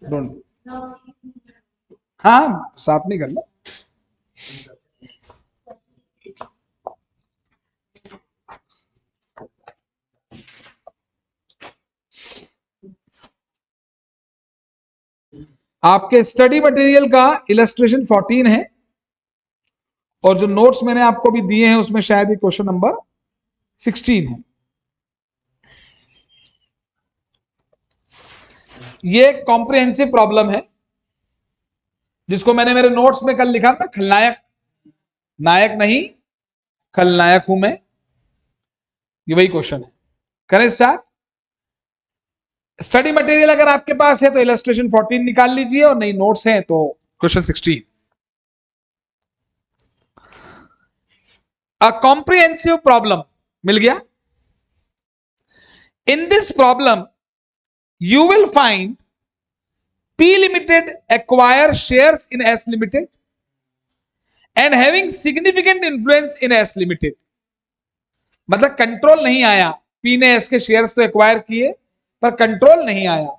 Don't, हाँ साथ में कर लो। आपके स्टडी मटेरियल का इलस्ट्रेशन 14 है, और जो नोट्स मैंने आपको भी दिए हैं उसमें शायद ये क्वेश्चन नंबर 16 है। ये कॉम्प्रिहेंसिव प्रॉब्लम है, जिसको मैंने मेरे नोट्स में कल लिखा था, खलनायक, नायक नहीं खलनायक हूं मैं, ये वही क्वेश्चन है। करें स्टार्ट। स्टडी मटेरियल अगर आपके पास है तो इलस्ट्रेशन 14 निकाल लीजिए, और नहीं नोट्स हैं तो क्वेश्चन 16। अ कॉम्प्रिहेंसिव प्रॉब्लम मिल गया। In this problem you will find P Limited acquire shares in S Limited and having significant influence in S Limited। मतलब कंट्रोल नहीं आया, P ने S के शेयर्स तो एक्वायर किए पर कंट्रोल नहीं आया।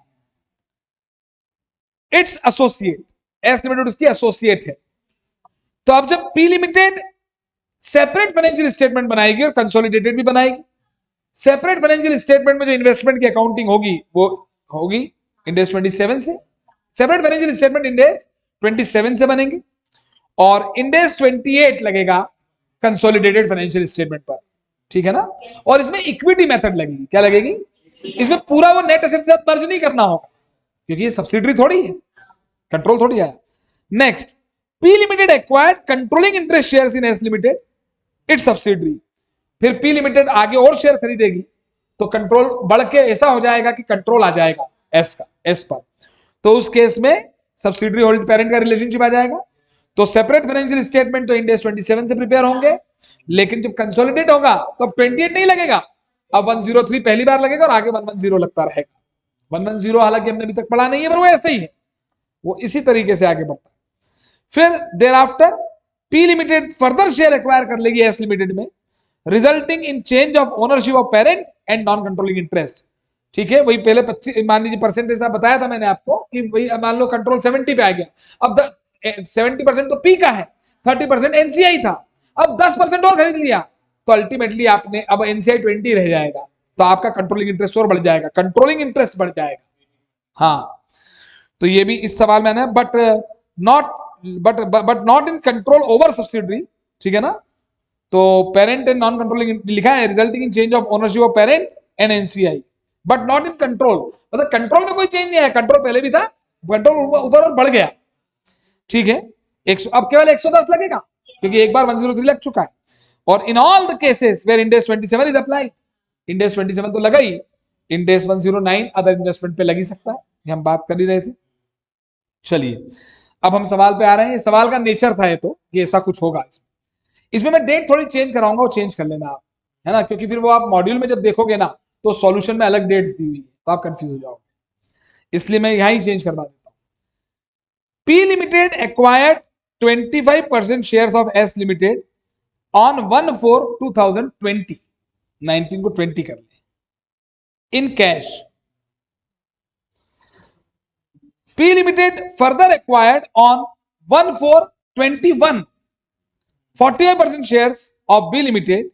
इट्स एसोसिएट, S लिमिटेड उसकी एसोसिएट है। तो अब जब P limited separate financial statement बनाएगी और कंसोलिडेटेड भी बनाएगी, सेपरेट फाइनेंशियल स्टेटमेंट में जो इन्वेस्टमेंट की अकाउंटिंग होगी वो होगी इंड एस 27 से। Separate financial statement end AS 27 से बनेंगे, और इंड एस 28 लगेगा कंसोलिडेटेड फाइनेंशियल स्टेटमेंट पर, ठीक है ना। और इसमें इक्विटी मेथड लगेगी। क्या लगेगी? इसमें पूरा वो नेट एसेट से मर्ज नहीं करना होगा, क्योंकि ये सब्सिडरी थोड़ी है, कंट्रोल थोड़ी आया। Next, P limited acquired controlling interest shares in S limited, it's subsidiary. फिर पी लिमिटेड आगे और शेयर खरीदेगी तो कंट्रोल बढ़ के ऐसा हो जाएगा कि कंट्रोल आ जाएगा एस का, एस पर। तो उस केस में सब्सिडरी होल्ड पेरेंट का रिलेशनशिप आ जाएगा। तो सेपरेट फाइनेंशियल स्टेटमेंट तो इंड एस 27 से प्रिपेयर होंगे, लेकिन जब कंसोलिडेट होगा तो अब 28 नहीं लगेगा, अब 103 पहली बार लगेगा और आगे 110 लगता रहेगा। 110 हालांकि हमने अभी तक पढ़ा नहीं है, पर वो ऐसे ही है, वो इसी तरीके से आगे बढ़ता है। फिर there after P limited further share acquire कर लेगी एस लिमिटेड में, resulting in change of ownership of parent and non controlling interest. ठीक है, वही पहले 25 मान लीजिए परसेंटेज बताया था मैंने आपको कि वही मान लो कंट्रोल 70 पे आ गया, अब 70% तो पी का है, 30% एनसीआई था, अब 10% और खरीद लिया, तो अल्टीमेटली आपने अब एनसीआई 20 रह जाएगा, तो आपका कंट्रोलिंग इंटरेस्ट और बढ़ जाएगा, कंट्रोलिंग इंटरेस्ट बढ़ जाएगा। हाँ, तो ये भी इस सवाल में है, but not but not in control over subsidiary, ठीक है ना। तो पेरेंट एंड नॉन कंट्रोलिंग लिखा है, resulting in change of ownership of parent and NCI, but not in control, मतलब कंट्रोल में कोई चेंज नहीं है, कंट्रोल पहले भी था, कंट्रोल ऊपर और बढ़ गया, ठीक है। अब केवल 110 लगेगा क्योंकि एक बार 103 लग चुका है। और in all the cases where Ind AS 27 is applied, Ind AS 27 तो लगा ही, इंड एस 109 अदर इन्वेस्टमेंट पे लग ही सकता है, ये हम बात कर ही रहे थे। चलिए अब हम सवाल पे आ रहे हैं। सवाल का नेचर था ये तो कि ऐसा कुछ होगा, इसमें मैं डेट थोड़ी चेंज कराऊंगा, वो चेंज कर लेना आप, है ना, क्योंकि फिर वो आप मॉड्यूल में जब देखोगे ना तो सॉल्यूशन में अलग डेट्स दी हुई है तो आप कंफ्यूज हो जाओगे, इसलिए मैं यहां ही चेंज करवा देता हूं। P limited acquired 25% shares of S limited on 1/4/2020, 19 को 20 कर ले in cash. P Limited further acquired on 1/4/21 45% shares of B limited,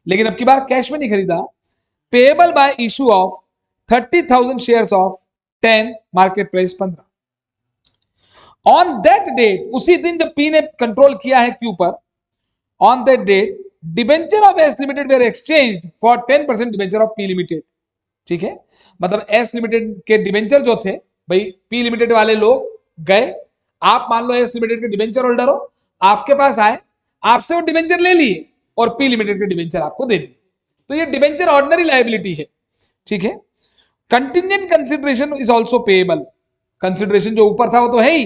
लेकिन अब की बार कैश में नहीं खरीदा, payable by issue of 30,000 shares of 10 market price 15। On that date, उसी दिन जब पी ने कंट्रोल किया है क्यू पर, on that date debenture of S limited were exchange for 10% debenture of P limited, ठीक है। मतलब एस लिमिटेड के डिबेंचर जो थे, भाई पी लिमिटेड वाले लोग गए, आप मान लो एस लिमिटेड के डिबेंचर होल्डर हो, आपके पास आए, आपसे वो डिबेंचर ले लिए और पी लिमिटेड के डिबेंचर आपको दे दिए, तो ये डिबेंचर ऑर्डिनरी लायबिलिटी है, ठीक है। Contingent consideration is also payable, consideration जो ऊपर था वो तो है ही,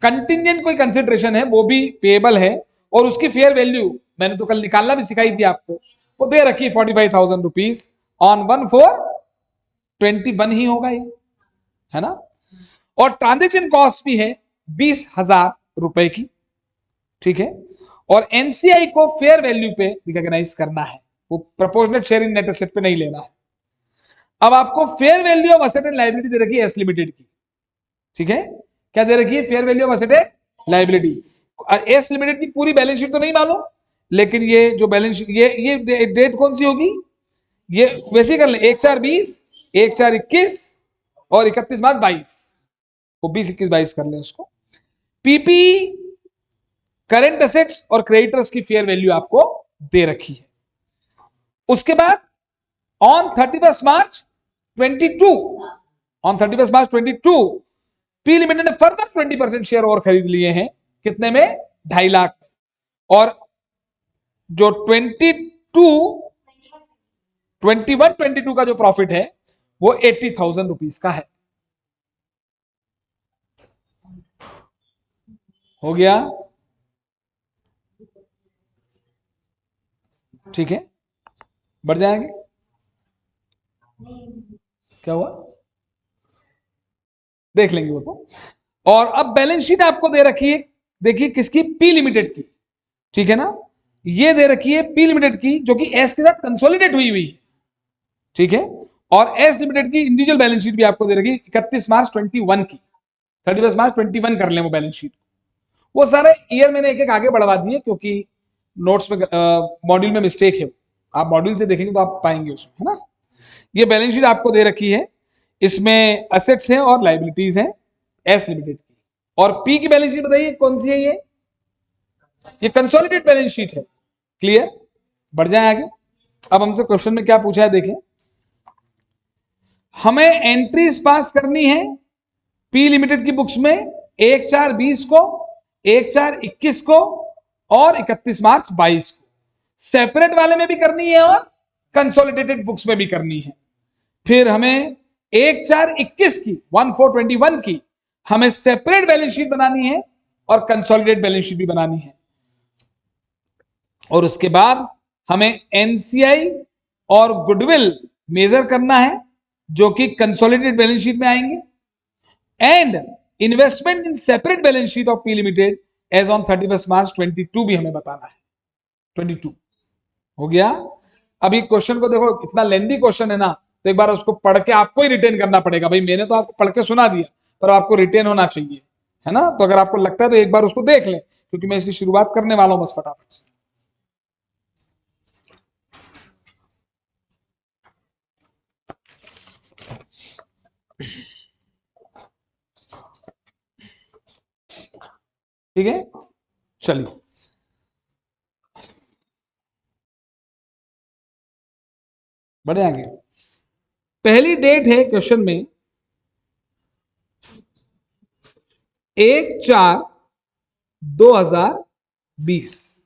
कंटिजेंट कोई कंसिडरेशन है वो भी पेएबल है, और उसकी फेयर वैल्यू मैंने तो कल निकालना भी सिखाई थी आपको, वो दे रखी 45,000 रुपीज ऑन 1/4/21 ही होगा ये, है ना। और ट्रांजेक्शन कॉस्ट भी है 20,000 रुपए की, ठीक है। और एनसीआई को फेयर वैल्यू पे रिकॉग्नाइज करना है, वो proportionate share in net asset पे नहीं लेना है। अब आपको fair value of asset and liability दे रखी है एस लिमिटेड की, ठीक है, क्या दे रखी है, fair value of asset and liability. S limited की पूरी बैलेंस शीट तो नहीं मालूम, लेकिन ये जो बैलेंस ये डेट कौन सी होगी, ये वैसे ही कर ले, 1/4/20, 1/4/21 और 31/मार्च/22, वो 20, 21, 22 कर ले उसको। पीपी करंट एसेट्स और क्रेडिटर्स की फेयर वैल्यू आपको दे रखी है। उसके बाद ऑन 31 मार्च 22 पी लिमिटेड ने फर्दर 20% शेयर और खरीद लिए हैं, कितने में, 2.5 लाख। और जो 21-22 का जो प्रॉफिट है वो 80,000 रुपीज का है। हो गया, ठीक है, बढ़ जाएंगे, क्या हुआ देख लेंगे वो तो। और अब बैलेंस शीट आपको दे रखी है, देखिए किसकी, पी लिमिटेड की, ठीक है ना, ये दे रखी है पी लिमिटेड की, जो कि एस के साथ कंसोलिडेट हुई हुई है, ठीक है। और एस लिमिटेड की इंडिविजुअल बैलेंस शीट भी आपको दे रखी है 31 मार्च 21 की, 31 मार्च 21 कर लें वो बैलेंस शीट। वो सारे ईयर मैंने एक एक आगे बढ़वा दिए, क्योंकि नोट्स में मॉड्यूल में मिस्टेक है, आप मॉड्यूल से देखेंगे तो आप पाएंगे उसमें, है ना। ये बैलेंस शीट आपको दे रखी है, इसमें असेट्स हैं और लाइबिलिटीज हैं एस लिमिटेड की। और पी की बैलेंस शीट बताइए कौन सी है, ये कंसोलिडेट बैलेंस शीट है। क्लियर, बढ़ जाए आगे। अब हमसे क्वेश्चन में क्या पूछा है देखें, हमें एंट्रीज पास करनी है पी लिमिटेड की बुक्स में 1/4/20 को, 1/4/21 को और 31 मार्च 22 को। सेपरेट वाले में भी करनी है और कंसोलिडेटेड बुक्स में भी करनी है। फिर हमें 1/4/21 की 1/4/21 की हमें सेपरेट बैलेंस शीट बनानी है और कंसोलिडेट बैलेंस शीट भी बनानी है। और उसके बाद हमें एनसीआई और गुडविल मेजर करना है, जो कि कंसोलिडेटेड बैलेंस शीट में आएंगे। And investment in separate balance sheet of P limited as on 31 March 22 भी हमें बताना है। 22 हो गया। अभी क्वेश्चन को देखो, इतना लेंदी क्वेश्चन है ना, तो एक बार उसको पढ़ के आपको ही रिटेन करना पड़ेगा। भाई मैंने तो आपको पढ़ के सुना दिया, पर आपको रिटेन होना चाहिए, है ना। तो अगर आपको लगता है तो एक बार उसको देख लें, क्योंकि मैं इसकी शुरुआत करने वाला हूं बस फटाफट से। ठीक है, चलिए बढ़े आगे। पहली डेट है क्वेश्चन में 1/4/2020,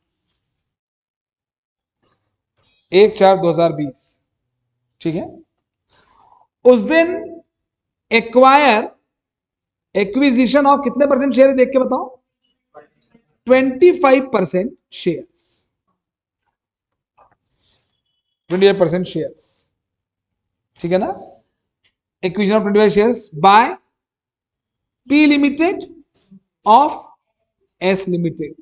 1/4/2020, ठीक है। उस दिन एक्विजिशन ऑफ कितने परसेंट शेयर देख के बताओ, 25% शेयर्स, 28% शेयर्स, ठीक है ना। Acquisition of 25 shares by P limited of S limited.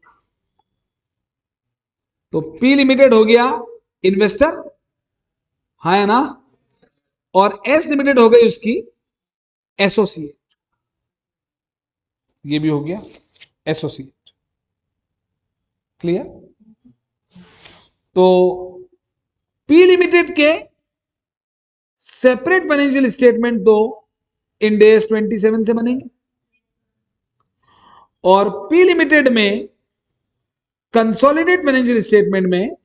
तो पी लिमिटेड हो गया इन्वेस्टर, हाँ है ना, और एस लिमिटेड हो गई उसकी एसोसिएट, ये भी हो गया एसोसिएट। क्लियर। तो पी लिमिटेड के सेपरेट फाइनेंशियल स्टेटमेंट तो इंड AS 27 से बनेंगे, और पी लिमिटेड में कंसोलिडेट फाइनेंशियल स्टेटमेंट में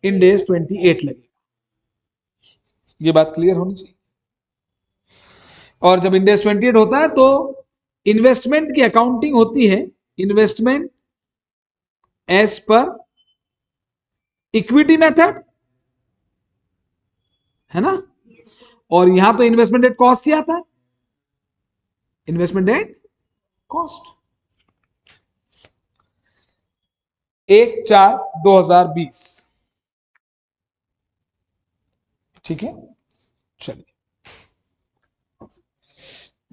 इंड AS 28 लगेगा। ये बात क्लियर होनी चाहिए। और जब इंड AS 28 होता है तो इन्वेस्टमेंट की अकाउंटिंग होती है, investment as per equity method, है ना। और यहां तो इन्वेस्टमेंट एट कॉस्ट ही आता है, इन्वेस्टमेंट एट कॉस्ट। 1/4/2020, ठीक है। चलिए,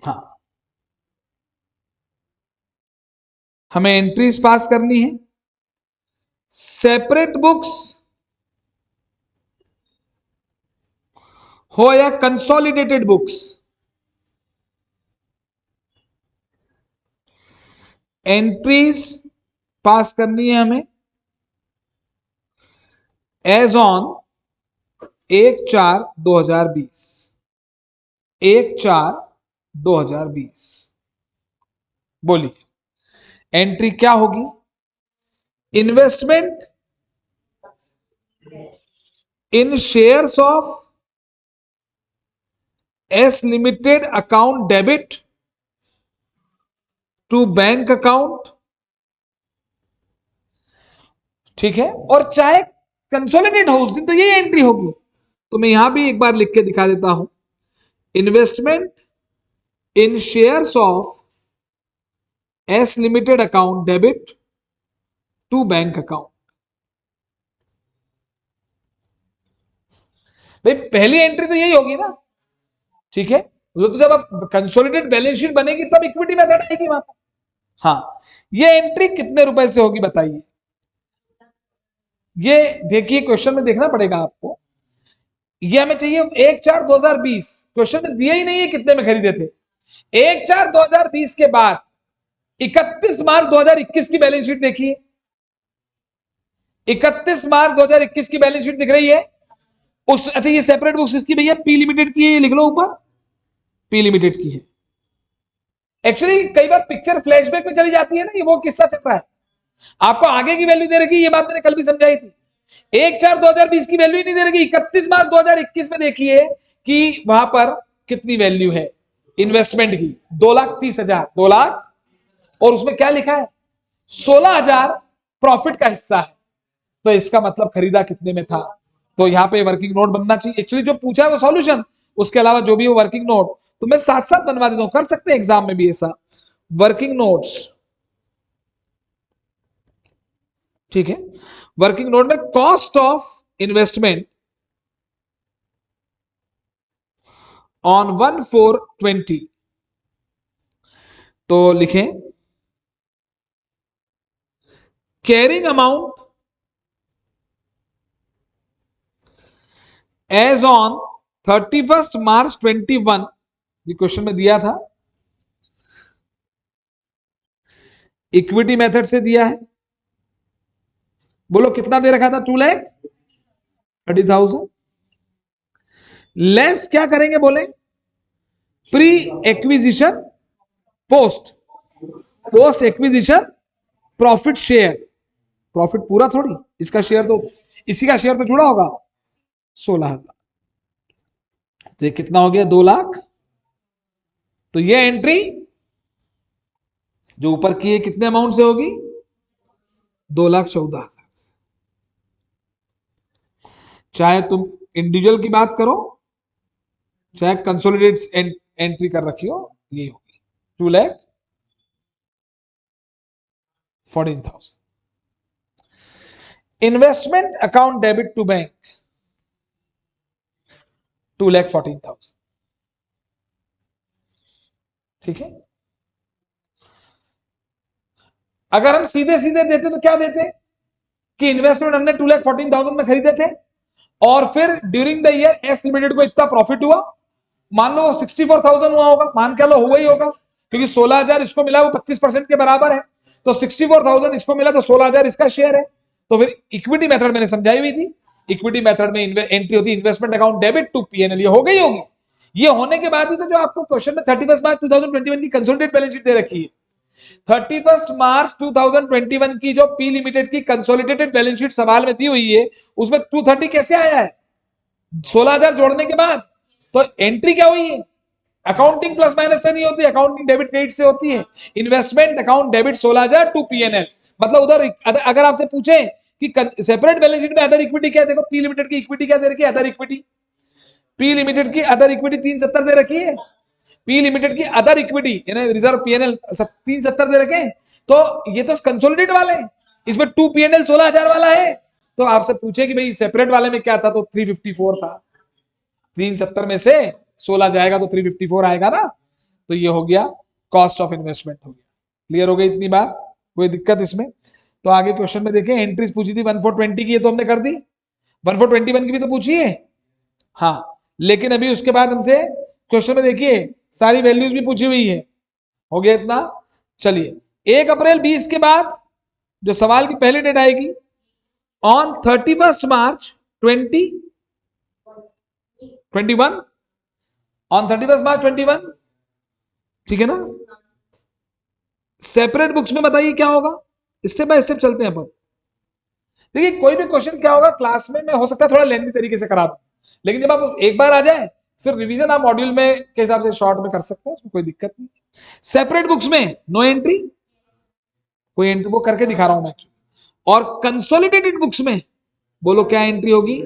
हाँ, हमें एंट्रीज पास करनी है। सेपरेट बुक्स हो या कंसोलिडेटेड बुक्स, एंट्रीज पास करनी है हमें एज ऑन 1/4/2020, 1/4/2020। बोलिए एंट्री क्या होगी? Investment in shares of S limited account debit to bank account, ठीक है, और चाहे कंसोलिडेट हो उस दिन तो यही एंट्री होगी। तो मैं यहां भी एक बार लिख के दिखा देता हूं, investment in shares of S limited account debit to bank account. भाई पहली एंट्री तो यही होगी ना, ठीक है, तो जब आप कंसोलिडेट बैलेंस शीट बनेगी तब इक्विटी मेथड आएगी वहां पर। हाँ, ये एंट्री कितने रुपए से होगी बताइए? ये देखिए क्वेश्चन में देखना पड़ेगा आपको, ये हमें चाहिए 1/4/2020। क्वेश्चन में दिया ही नहीं है कितने में खरीदे थे। 1/4/2020 के बाद 31 मार्च 2021 की बैलेंस शीट देखिए, 31 मार्च 2021 की बैलेंस शीट दिख रही है उस, अच्छा ये सेपरेट बुक्स किसकी भैया? पी लिमिटेड की है, ये लिख लो ऊपर, पी लिमिटेड की है। एक्चुअली कई बार पिक्चर फ्लैशबैक में चली जाती है ना, ये वो किस्सा चल रहा है, आपको आगे की वैल्यू दे रखी, ये बात मैंने कल भी समझाई थी। 1/4/2020 की वैल्यू ही नहीं दे रखी, 31 मार्च 2021 में देखिए कि वहां पर कितनी वैल्यू है इन्वेस्टमेंट की, 2,30,000, 2 लाख, और उसमें क्या लिखा है? 16,000 प्रॉफिट का हिस्सा है। तो इसका मतलब खरीदा कितने में था? तो यहाँ पे वर्किंग नोट बनना चाहिए। एक्चुअली जो पूछा है वो सॉल्यूशन, उसके अलावा जो भी हो वर्किंग नोट तो मैं साथ साथ बनवा देता हूं, कर सकते हैं एग्जाम में भी ऐसा वर्किंग नोट्स, ठीक है। वर्किंग नोट में कॉस्ट ऑफ इन्वेस्टमेंट ऑन 1/4/20, तो लिखें कैरिंग अमाउंट एज ऑन 31 मार्च 21, ये क्वेश्चन में दिया था, इक्विटी मेथड से दिया है। बोलो कितना दे रखा था? 2,30,000 लेस क्या करेंगे बोले? Pre acquisition, post post acquisition profit share. Profit पूरा थोड़ी, इसका शेयर तो, इसी का शेयर तो जुड़ा होगा 16,000, तो ये कितना हो गया? 2 लाख। तो ये एंट्री जो ऊपर की है कितने अमाउंट से होगी? 2,14,000 से। चाहे तुम इंडिविजुअल की बात करो चाहे कंसोलिडेट एंट्री कर रखी हो, यही होगी 2,14,000। Investment account debit to bank 2,14,000, ठीक है। अगर हम सीधे सीधे देते तो क्या देते कि इन्वेस्टमेंट हमने 2,14,000 में खरीदे थे और फिर during the year S limited को इतना प्रॉफिट हुआ, मान लो 64,000 हुआ होगा, मान के लो हुआ ही होगा, क्योंकि 16,000 इसको मिला वो 25% के बराबर है, तो 64,000 इसको मिला तो 16,000 इसका शेयर है। तो फिर इक्विटी मेथड मैंने समझाई हुई थी, इक्विटी मेथड में एंट्री होती है investment account debit to PNL, ये हो गई होगी। ये होने के बाद ही तो जो आपको क्वेश्चन में 31 मार्च 2021 की कंसोलिडेटेड बैलेंस शीट दे रखी है, 31 मार्च 2021 की जो पी लिमिटेड की कंसोलिडेटेड बैलेंस शीट सवाल में दी हुई है, उसमें 230 कैसे आया है? 16,000 जोड़ने के बाद। तो एंट्री क्या हुई है? अकाउंटिंग प्लस माइनस से नहीं होती, अकाउंटिंग डेबिट क्रेडिट से होती है। Investment account debit 16,000 to PNL, मतलब उधर अगर आपसे पूछे कि सेपरेट बैलेंस शीट में अदर इक्विटी क्या है, देखो पी लिमिटेड की इक्विटी क्या दे रखी है? Other equity. पी लिमिटेड की अदर इक्विटी 370 दे रखी है, पी लिमिटेड की अदर इक्विटी यानी रिजर्व पीएनएल 370 दे रखे, तो ये तो कंसोलिडेट वाले हैं, इसमें टू पीएनएल 16,000 वाला है। तो आपसे पूछे कि भाई सेपरेट वाले में क्या था, तो 354 था, 370 में से 16 जाएगा तो 354 आएगा ना, तो ये हो गया कॉस्ट ऑफ इन्वेस्टमेंट हो गया। क्लियर हो गई इतनी बात? कोई दिक्कत इसमें? तो आगे क्वेश्चन में देखें, एंट्रीज पूछी थी 1420 की, ये तो हमने कर दी, 1421 की भी तो पूछी है, हाँ, लेकिन अभी उसके बाद हमसे क्वेश्चन में देखिए सारी वैल्यूज भी पूछी हुई है। हो गया इतना? चलिए 1 अप्रैल 20 के बाद जो सवाल की पहली डेट आएगी ऑन 31 मार्च 2021, ऑन 31 मार्च 2021, ठीक है ना। सेपरेट बुक्स में बताइए क्या होगा, स्टेप बाय स्टेप चलते हैं अपन। देखिए कोई भी क्वेश्चन क्या होगा क्लास में मैं हो सकता है थोड़ा लेंथी तरीके से करा दूं, लेकिन जब आप एक बार आ जाए फिर रिवीजन आप मॉड्यूल में के हिसाब से शॉर्ट में कर सकते हैं, उसमें कोई दिक्कत नहीं। सेपरेट बुक्स में नो एंट्री, कोई एंट्री वो करके दिखा रहा हूं मैं। और कंसोलिडेटेड बुक्स में बोलो क्या एंट्री होगी,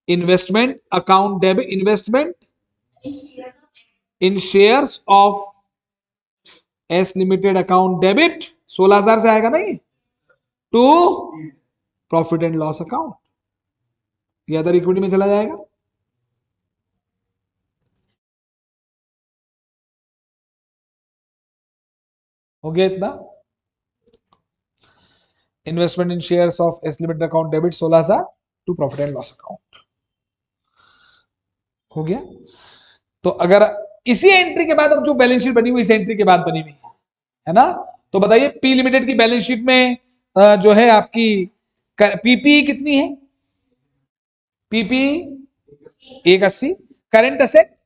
investment account debit, investment in shares of S limited account debit 16,000 से आएगा नहीं, to profit and loss account, ये अदर इक्विटी में चला जाएगा। हो गया इतना। Investment in shares of S limited account debit 16,000 to profit and loss account हो गया। तो अगर इसी एंट्री के बाद अब जो बैलेंस शीट बनी हुई इस एंट्री के बाद बनी हुई है ना, तो बताइए पी लिमिटेड की बैलेंस शीट में जो है आपकी पीपी कितनी है, PP 180, current asset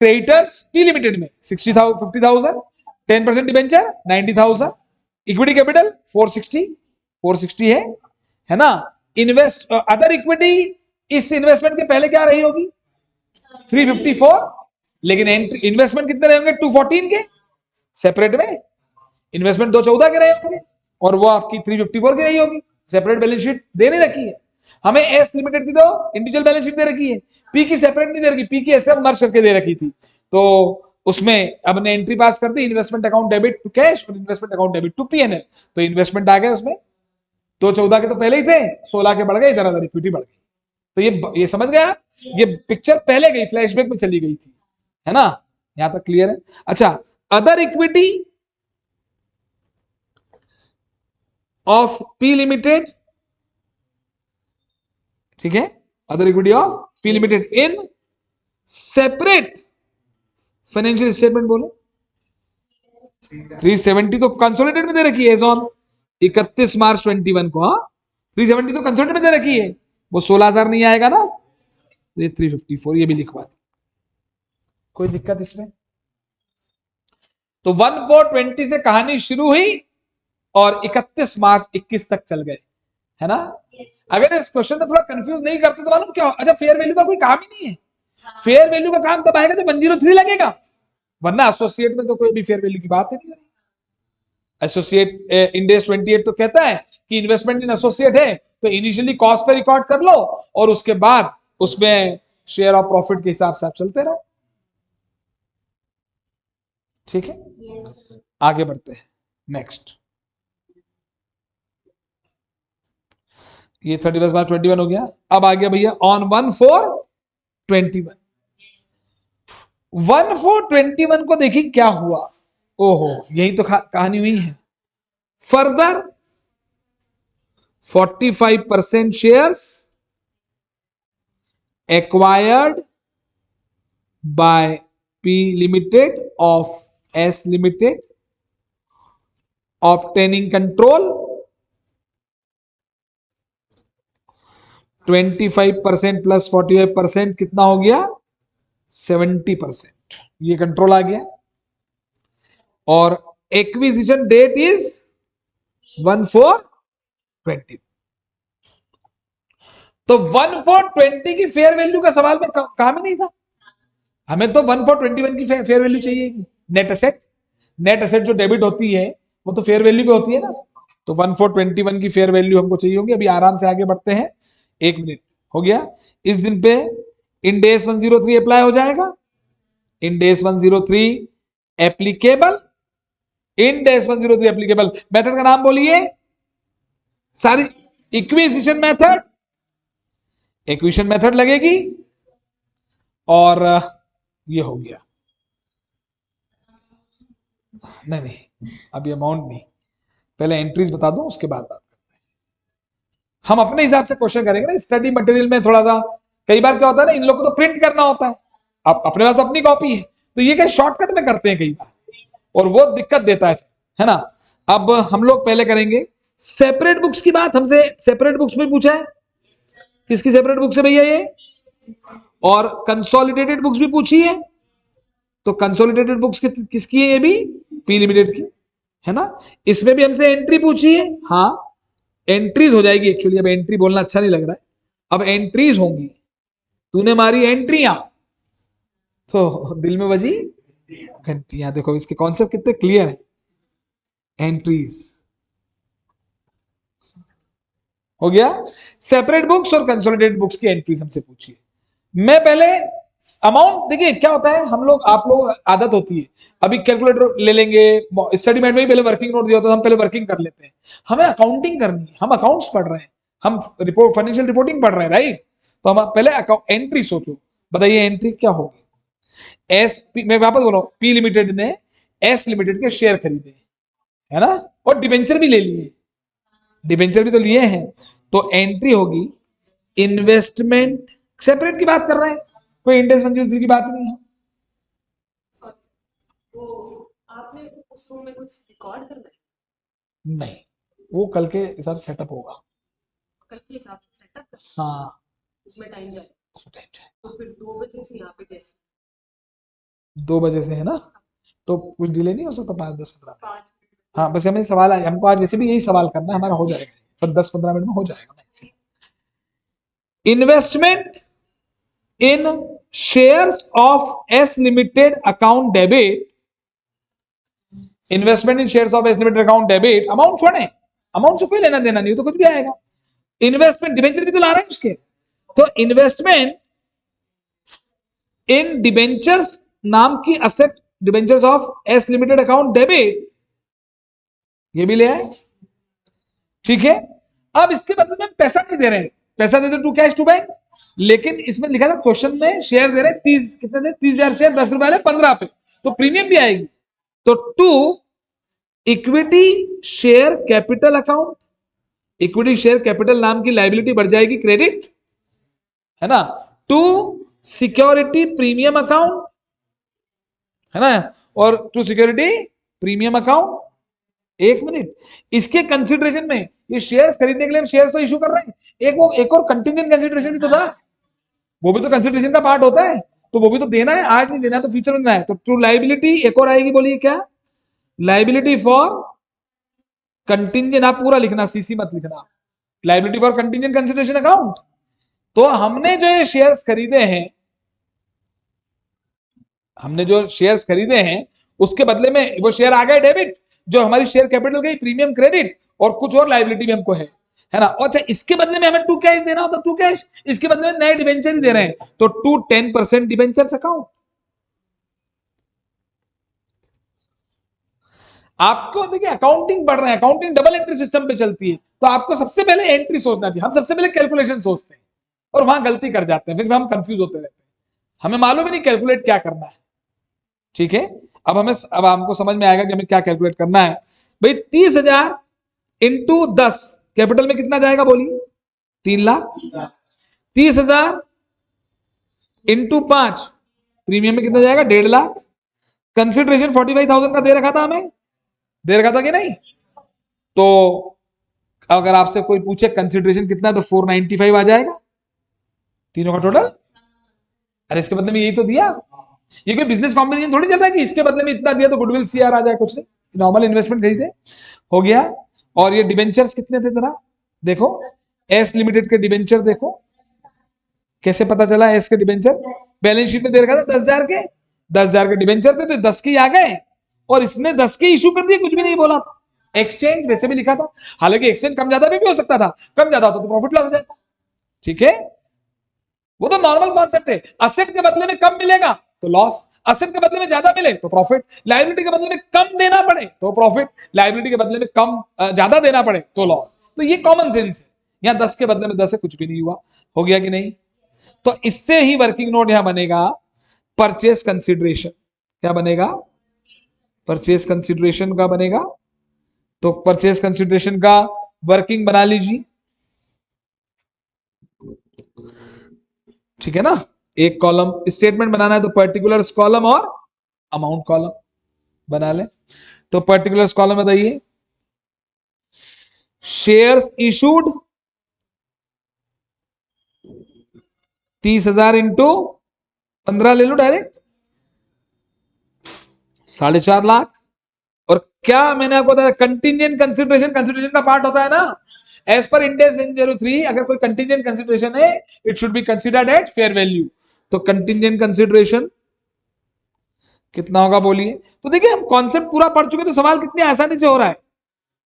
creditors P limited में 50,000, 10% डिबेंचर 90,000, इक्विटी कैपिटल 460 है ना। इन्वेस्ट अदर इक्विटी इस इन्वेस्टमेंट के पहले क्या रही होगी 354, लेकिन इन्वेस्टमेंट कितने रहे होंगे 214 के, सेपरेट में इन्वेस्टमेंट 214 के रहे होंगे और वो आपकी 354 की रही होगी। सेपरेट बैलेंस शीट दे नहीं रखी है हमें, एस लिमिटेड की तो इंडिविजुअल बैलेंस शीट दे रखी है, पी की सेपरेट नहीं दे रखी, पी की ऐसे मर्ज करके दे रखी थी, तो उसमें अब ने एंट्री पास कर दी, investment account debit to cash और investment account debit to PNL, तो इन्वेस्टमेंट आ गए उसमें 214 के तो पहले ही थे, 16 के बढ़ गए, इधर अदर इक्विटी बढ़ गई। तो ये समझ गया, ये पिक्चर पहले गई फ्लैशबैक में चली गई थी, है ना, यहां तक क्लियर है। अच्छा, other equity of P limited, ठीक है, other equity of P limited in separate financial statement बोलो 370 तो कंसोलिडेटेड में दे रखी है एज ऑन 31 मार्च 21 को, हाँ 370 तो कंसोलिडेटेड में दे रखी है, वो 16,000 नहीं आएगा ना, ये 354 ये भी लिखवा दी, कोई दिक्कत इसमें। तो 1420 से कहानी शुरू हुई और 31 मार्च 21 तक चल गए, है ना। अगर इस क्वेश्चन में थोड़ा कंफ्यूज नहीं करते तो मालूम क्या, अच्छा फेयर वैल्यू का कोई काम ही नहीं है, फेयर वैल्यू का काम तब आएगा जब 103 लगेगा, वरना एसोसिएट में तो कोई भी फेयर वैल्यू की बात ही नहीं हो रही। एसोसिएट इंड AS 28 तो कहता है कि इन्वेस्टमेंट इन एसोसिएट है तो इनिशियली कॉस्ट पे रिकॉर्ड कर लो और उसके बाद उसमें शेयर ऑफ प्रॉफिट के हिसाब से आप चलते रहो, ठीक है। आगे बढ़ते हैं नेक्स्ट, ये 31 मार्च 21 हो गया। अब आ गया भैया ऑन 1/4/21, 1/4/21 को देखिए क्या हुआ, ओहो यही तो कहानी हुई है। Further 45% shares acquired by P limited of S limited obtaining control 25% plus 45% कितना हो गया 70%, ये कंट्रोल आ गया। और एक्विजिशन डेट इज 1/4/20, तो 1/4/20 की फेयर वैल्यू का सवाल में काम ही नहीं था, हमें तो 1/4/21 की फेयर वैल्यू चाहिए। नेट एसेट, नेट एसेट जो डेबिट होती है वो तो फेयर वैल्यू पे होती है ना, तो 1/4/21 की फेयर वैल्यू हमको चाहिए होगी। अभी आराम से आगे बढ़ते हैं, 1 मिनट हो गया। इस दिन पे इंड AS 103 अप्लाई हो जाएगा, Ind AS 103 applicable, Ind AS 103 applicable method का नाम बोलिए, सारी इक्विजिशन मेथड, इक्विशन मेथड लगेगी और ये हो गया, नहीं अभी अमाउंट नहीं, पहले एंट्रीज बता दूं उसके बाद बात करते हैं। हम अपने हिसाब से क्वेश्चन करेंगे ना, स्टडी मटेरियल में थोड़ा सा कई बार क्या होता है ना, इन लोगों को तो प्रिंट करना होता है, आप अपने पास तो अपनी कॉपी है, तो ये क्या शॉर्टकट में करते हैं कई बार, और वो दिक्कत देता है ना। अब हम लोग पहले करेंगे सेपरेट बुक्स की बात। हमसे सेपरेट बुक्स में पूछा है, किसकी सेपरेट बुक्स है भैया ये, और कंसोलिडेटेड बुक्स भी पूछी है। तो कंसोलिडेटेड बुक्स किसकी है, ये भी पी लिमिटेड की है ना। इसमें भी हमसे एंट्री पूछी है, हाँ एंट्रीज हो जाएगी एक्चुअली, अब एंट्री बोलना अच्छा नहीं लग रहा है, अब एंट्रीज होंगी। तूने मारी एंट्रियां तो दिल में बजी घंटियां। देखो इसके कॉन्सेप्ट कितने क्लियर है। एंट्रीज हो गया, सेपरेट बुक्स और कंसोलिडेटेड बुक्स की एंट्रीज हमसे पूछिए। मैं पहले अमाउंट, देखिए क्या होता है, हम लोग आप लोग आदत होती है, अभी कैलकुलेटर ले लेंगे, स्टडी मेट में ही पहले वर्किंग नोट दिया होता है, हम पहले वर्किंग कर लेते हैं। हमें अकाउंटिंग करनी है, हम अकाउंट्स पढ़ रहे हैं, हम रिपोर्ट फाइनेंशियल रिपोर्टिंग पढ़ रहे हैं, राइट। तो हम पहले एंट्री सोचो, बताइए एंट्री क्या होगी। मैं वापस बोल रहा हूं, पी लिमिटेड ने एस लिमिटेड के शेयर खरीदे है ना, और डिबेंचर भी ले लिए, डिबेंचर भी तो लिए हैं। तो एंट्री होगी इन्वेस्टमेंट, सेपरेट की बात कर रहे हैं, कोई इंडेक्स 103 की बात नहीं है। तो आपने उस रूम में कुछ रिकॉर्ड करना है? नहीं, वो कल के हिसाब से सेटअप होगा। कल के हिसाब से सेटअप कर, हाँ उसमें टाइम जाए, उसमें टाइम चाहिए। तो फिर 2 बजे से यहाँ पे टेस्ट 2 बजे से है ना, तो कुछ डिले नहीं हो सकता, 5-10-15 मिनट। 5 हाँ बस हमें सवाल आए, हमको आज वैसे भी यही सवाल करना है, हमारा हो जाएगा, पर 10-15 मिनट में हो जाएगा। Investment in shares of S limited account debit, investment in shares of S limited account debit, amount छोड़े, अमाउंट से कोई लेना देना नहीं, तो कुछ भी आएगा। इन्वेस्टमेंट डिबेंचर भी तो ला रहे हैं उसके, तो इन्वेस्टमेंट इन डिबेंचर्स नाम की asset, debentures of S limited account debit, ये भी ले आए, ठीक है। अब इसके बदले में पैसा नहीं दे रहे हैं, पैसा दे दो टू कैश टू बैंक, लेकिन इसमें लिखा था क्वेश्चन में शेयर दे रहे हैं 30, कितने दे, 30,000 शेयर 10 रुपए वाले 15 पे, तो प्रीमियम भी आएगी। तो to equity share capital account, equity share capital नाम की लाइबिलिटी बढ़ जाएगी क्रेडिट, है ना। टू सिक्योरिटी प्रीमियम अकाउंट, है ना, और टू सिक्योरिटी प्रीमियम अकाउंट। एक मिनट, इसके कंसिडरेशन में ये शेयर्स खरीदने के लिए हम शेयर्स तो इशू कर रहे हैं, एक और कंटिंजेंट कंसिडरेशन भी तो था, वो भी तो कंसिडरेशन का पार्ट होता है, तो वो भी तो देना है, आज नहीं देना तो फ्यूचर में देना है। तो ट्रू लाइबिलिटी एक और आएगी, बोलिए क्या, लाइबिलिटी फॉर कंटिंजेंट, आप पूरा लिखना, सीसी मत लिखना, liability for contingent consideration account. तो हमने जो ये शेयर्स खरीदे हैं, हमने जो शेयर्स खरीदे हैं उसके बदले में वो शेयर आ गए डेबिट, जो हमारी शेयर कैपिटल गई प्रीमियम क्रेडिट, और कुछ और लाइबिलिटी भी हमको है ना। अच्छा इसके बदले में हमें टू कैश देना होता, टू कैश, इसके बदले में नए डिबेंचर ही दे रहे हैं, तो टू 10% डिबेंचर्स अकाउंट। आपको देखिए अकाउंटिंग पढ़ रहे हैं, अकाउंटिंग डबल एंट्री सिस्टम पे चलती है, तो आपको सबसे पहले एंट्री सोचना चाहिए। हम सबसे पहले कैलकुलेशन सोचते हैं और वहां गलती कर जाते हैं, फिर हम कंफ्यूज होते रहते हैं, हमें मालूम ही नहीं कैलकुलेट क्या करना है, ठीक है। अब हमको समझ में आएगा कि हमें क्या कैलकुलेट करना है। भाई 30,000 इंटू 10 कैपिटल में कितना जाएगा बोलिए, 3 लाख। 30,000 इंटू 5 प्रीमियम में कितना जाएगा, 1.5 लाख। कंसिडरेशन 45,000 का दे रखा था, हमें दे रखा था कि नहीं। तो अगर आपसे कोई पूछे कंसिडरेशन कितना है, तो 495 आ जाएगा, तीनों का टोटल। अरे इसके बदले में यही तो दिया, ये कोई बिजनेस कॉम्बिनेशन थोड़ी चल रहा है कि इसके बदले में इतना दिया तो गुडविल सीआर आ जाए, कुछ नहीं, नॉर्मल इन्वेस्टमेंट खरीदे, हो गया। और ये डिबेंचर्स कितने थे जरा देखो, एस लिमिटेड के डिबेंचर देखो, कैसे पता चला एस के डिबेंचर, बैलेंस शीट में दे रखा था 10,000 के, 10,000 के डिबेंचर थे, तो 10 के आ गए, और इसने 10 के इशू कर दिए, कुछ भी नहीं बोला था। एक्सचेंज वैसे भी लिखा था, हालांकि एक्सचेंज कम ज्यादा भी हो सकता था, कम ज्यादा होता तो प्रॉफिट लॉस जाता, ठीक है। वो तो नॉर्मल कॉन्सेप्ट है, असेट के बदले में कम मिलेगा तो लॉस, असेट के बदले में ज्यादा मिले तो प्रॉफिट, लायबिलिटी के बदले में कम देना पड़े तो प्रॉफिट, लायबिलिटी के बदले में कम ज्यादा देना पड़े तो लॉस। तो ये कॉमन सेंस है, यहां 10 के बदले में 10 है, कुछ भी नहीं हुआ, हो गया कि नहीं। तो इससे ही वर्किंग नोट यहां बनेगा परचेस कंसिडरेशन, क्या बनेगा, परचेस कंसिडरेशन का बनेगा। तो परचेस कंसिडरेशन का वर्किंग बना लीजिए, ठीक है ना। एक कॉलम स्टेटमेंट बनाना है तो पर्टिकुलर्स कॉलम और अमाउंट कॉलम, बना ले। तो पर्टिकुलर्स कॉलम बताइए, शेयर्स इशूड 30,000 इंटू 15 ले लो डायरेक्ट, 4.5 लाख। और क्या मैंने आपको बताया, कंटिंजेंट कंसिडरेशन, कंसिडरेशन का पार्ट होता है ना, एज पर इंडेक्स 103 अगर कोई कंटिंजेंट कंसिडरेशन है it should be considered at fair value. तो कंटिंजेंट कंसिडरेशन कितना होगा बोलिए। तो देखिए हम कॉन्सेप्ट पूरा पढ़ चुके, तो सवाल कितनी आसानी से हो रहा है।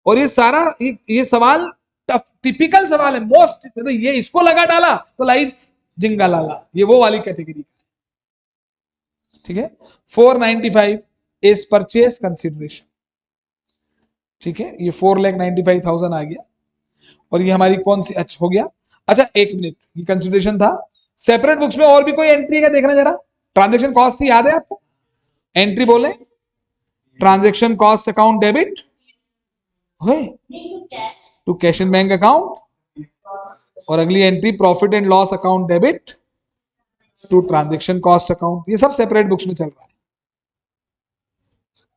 और ये सारा ये सवाल टिपिकल सवाल है, मोस्ट मतलब ये इसको लगा डाला तो लाइफ जिंगा लाला, ये वो वाली कैटेगरी। ठीक है, 495 इज परचेज कंसिडरेशन। ठीक है, ये 4,95,000 आ गया। और ये हमारी कौन सी, अच्छा हो गया। अच्छा एक मिनट, ये कंसिडरेशन था। सेपरेट बुक्स में और भी कोई एंट्री है देखना जरा। ट्रांजेक्शन कॉस्ट थी, याद है आपको? एंट्री बोले, transaction cost account debit to cash in bank account, और अगली entry profit and loss account debit to transaction cost account. ये सब सेपरेट बुक्स में चल रहा है।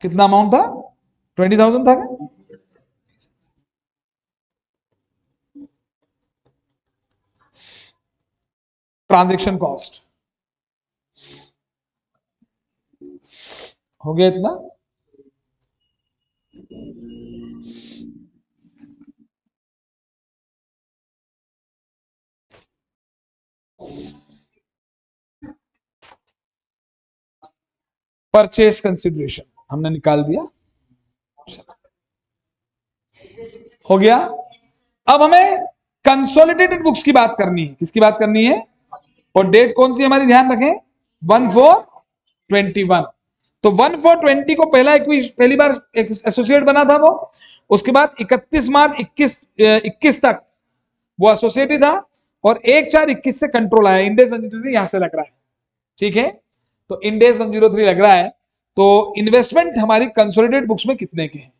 कितना अमाउंट था? 20,000 था क्या? ट्रांजेक्शन कॉस्ट हो गया इतना। परचेज कंसिडरेशन हमने निकाल दिया, हो गया। अब हमें कंसोलिडेटेड बुक्स की बात करनी है। किसकी बात करनी है? और डेट कौन सी हमारी ध्यान रखें, 1/4/21। तो 1/4/20 को पहली बार एसोसिएट बना था वो। उसके बाद 31 मार्च 21 तक वो एसोसिएट ही था, और 1/4/21 से कंट्रोल आया। इंडेस 103 यहां से लग रहा है। ठीक है, तो इंडेस 103 लग रहा है। तो इन्वेस्टमेंट हमारी कंसोलिडेटेड बुक्स में कितने के हैं